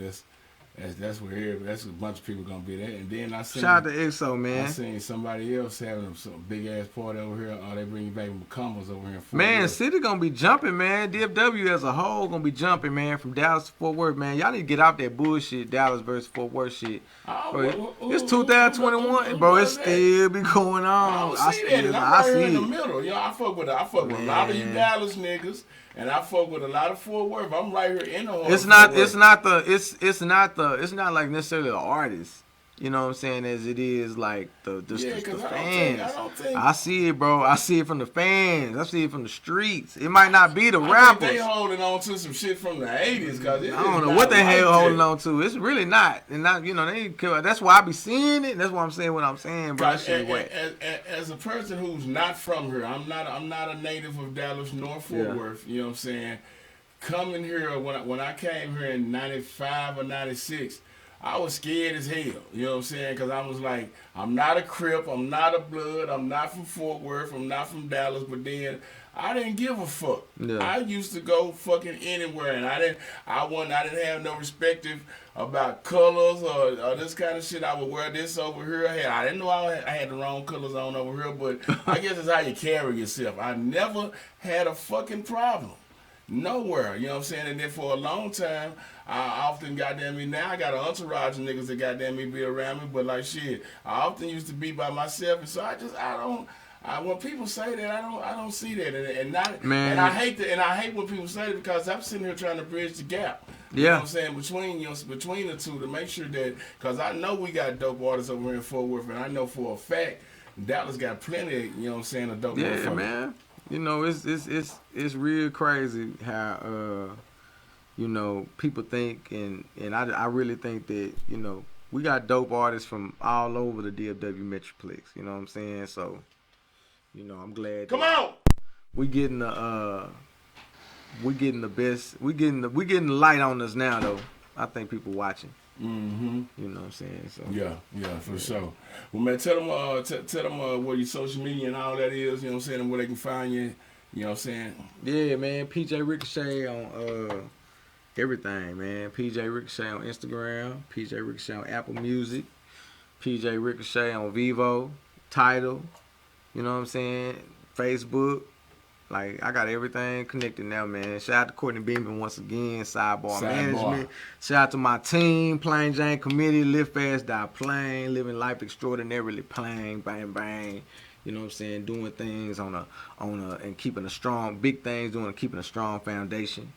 that's where that's a bunch of people gonna be there. And then I seen shout out to EXO, man. I seen somebody else having some big ass party over here. They bringing back Macombos over here. Man, city gonna be jumping, man. DFW as a whole gonna be jumping, man. From Dallas to Fort Worth, man. Y'all need to get out that bullshit Dallas versus Fort Worth shit. It's 2021, bro. It still be going on. I see it. I'm right here in the middle. I fuck with a lot of you Dallas niggas. And I fuck with a lot of Fort Worth. I'm right here in the. It's not like necessarily an artist. you know what I'm saying, as it is like the fans. I don't think I see it, bro. I see it from the fans. I see it from the streets. It might not be the rappers. I think they holding on to some shit from the 80s because I don't know what the hell holding on to. It's really not, and not, you know, they. That's why I be seeing it. That's why I'm saying what I'm saying, bro. As a person who's not from here, I'm not a native of Dallas nor Fort Worth. You know what I'm saying? Coming here when I came here in '95 or '96. I was scared as hell, you know what I'm saying? Because I was like, I'm not a Crip, I'm not a Blood, I'm not from Fort Worth, I'm not from Dallas, but then I didn't give a fuck. Yeah. I used to go fucking anywhere, and I didn't have no respective about colors or this kind of shit. I would wear this over here. I didn't know I had the wrong colors on over here, but I guess it's how you carry yourself. I never had a fucking problem. Nowhere, you know what I'm saying? And then for a long time, I often goddamn me, now I got an entourage of niggas that goddamn me be around me, but like shit, I often used to be by myself, and so when people say that, I don't see that, and I hate when people say it because I'm sitting here trying to bridge the gap. You know what I'm saying, between the two to make sure that, because I know we got dope artists over here in Fort Worth, and I know for a fact Dallas got plenty, you know what I'm saying, of dope artists. Yeah, man. You know, it's real crazy how you know, people think, and I really think that, you know, we got dope artists from all over the DFW Metroplex. You know what I'm saying? So, you know, I'm glad. Come on. We getting the best. We getting the light on us now though. I think people watching. Mm-hmm. You know what I'm saying? So yeah, for sure. Well, man, tell them where your social media and all that is. You know what I'm saying? And where they can find you. You know what I'm saying? Yeah, man. PJ Ricohet on everything, man. PJ Ricohet on Instagram. PJ Ricohet on Apple Music. PJ Ricohet on Vivo, Tidal. You know what I'm saying? Facebook. Like, I got everything connected now, man. Shout out to Courtney Beeman once again, Sidebar Management. Shout out to my team, Plain Jane Committee, Live Fast, Die Plain, Living Life Extraordinarily Plain, bang, bang. You know what I'm saying? Doing things and keeping a strong, big things, keeping a strong foundation.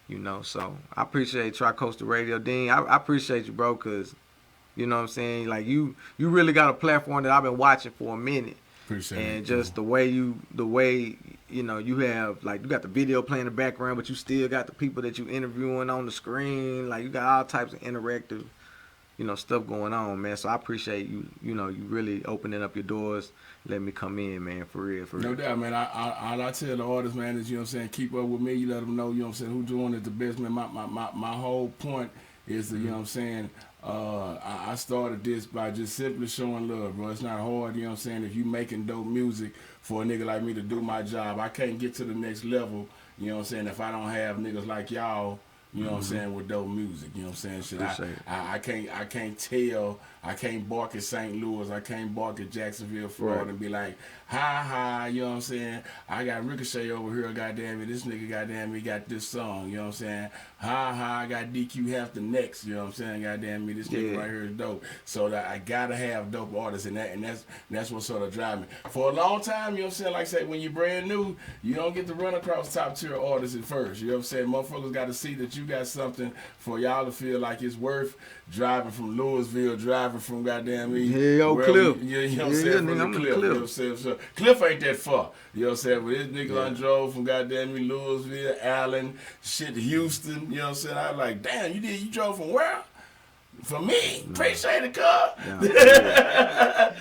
You know, so I appreciate Tri-Coastal Radio. Dean, I appreciate you, bro, because, you know what I'm saying? Like, you really got a platform that I've been watching for a minute. Appreciate it. And just the way you know, you have, like, you got the video playing in the background, but you still got the people that you interviewing on the screen. Like, you got all types of interactive, you know, stuff going on, man. So I appreciate you, you know, you really opening up your doors, letting me come in, man, for real. No doubt, man. I tell the artists, man, is, you know what I'm saying, keep up with me. You let them know, you know what I'm saying, who's doing it the best, man. My whole point is to, you know what I'm saying, I started this by just simply showing love, bro. It's not hard, you know what I'm saying, if you making dope music for a nigga like me to do my job. I can't get to the next level, you know what I'm saying, if I don't have niggas like y'all, you know what I'm saying, with dope music, you know what I'm saying? I can't tell, I can't bark at St. Louis, I can't bark at Jacksonville, Florida, and be like, hi, you know what I'm saying? I got Ricohet over here, goddamn it, this nigga, goddamn me, got this song, you know what I'm saying? I got DQ half the next, you know what I'm saying? Goddamn me, this nigga right here is dope. So that I gotta have dope artists, and that's what sort of drive me. For a long time, you know what I'm saying, like I say, when you're brand new, you don't get to run across top tier artists at first, you know what I'm saying? Motherfuckers got to see that you got something for y'all to feel like it's worth driving from Louisville, driving from goddamn me. You know what I'm saying? From the Cliff. You know what I'm saying? So Cliff ain't that far. You know what I'm saying? But this nigga I drove from goddamn me Louisville, Allen, shit to Houston. You know what I'm saying? I was like, damn, you drove from where? For me, appreciate it, cuz.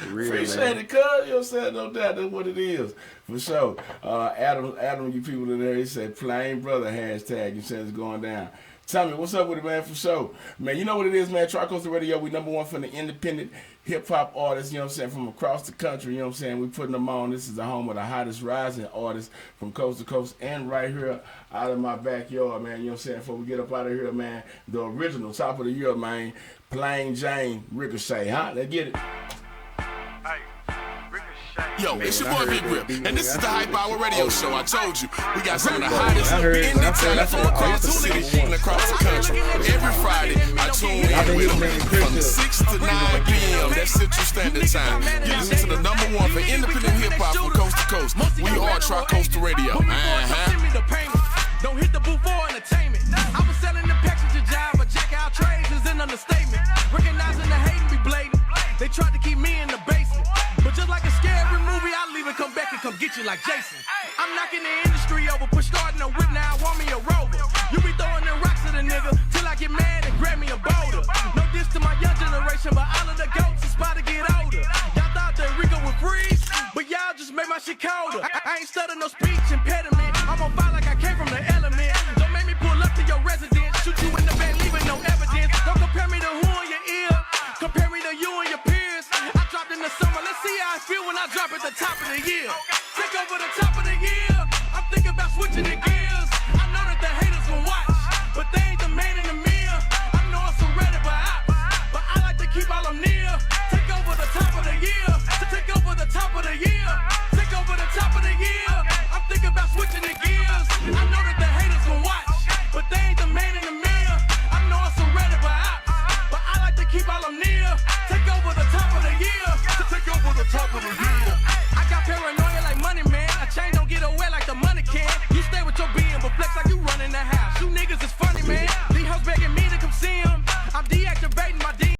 Appreciate it, cuz. You know what I'm saying? No doubt, that's what it is. For sure. Adam, you people in there, he said, plain brother hashtag. You said it's going down. Tell me, what's up with it, man, for sure? Man, you know what it is, man. Tri-Coastal Radio, we #1 for the independent hip-hop artists, you know what I'm saying, from across the country, you know what I'm saying. We putting them on. This is the home of the hottest rising artists from coast to coast and right here out of my backyard, man, you know what I'm saying. Before we get up out of here, man, the original top of the year, man, Plain Jane Ricohet, huh? Let's get it. Yo, it's your boy Big Rip, and this is the Hype Hour Radio Show. I told you, we got some of the hottest in the town from across the city and across the country. Every Friday, I tune in with them from 6 to 9 p.m. That's Central Standard Time. You listen to the #1 for independent hip-hop from coast to coast. We are Tri-Coastal Radio. Don't hit the booth for entertainment. I was selling the packs to jive, but jack out trades is an understatement. Recognizing the hate and be blatant. you like Jason. I'm knocking the industry over, push starting a whip, now I want me a Rover. You be throwing them rocks at a nigga till I get mad and grab me a boulder. No diss to my young generation, but all of the goats is about to get older. Y'all thought that Rico would freeze, but y'all just made my shit colder. I ain't stuttering no speech impediment. I'm on fire like I came from the element. Don't make me pull up to your residence, shoot you in the back, leaving no evidence. Don't compare me to who in your ear, compare me to you and your peers. I dropped in the summer, let's see how I feel when I drop at the top of the year. Take over the top of the year, I'm thinking about switching again.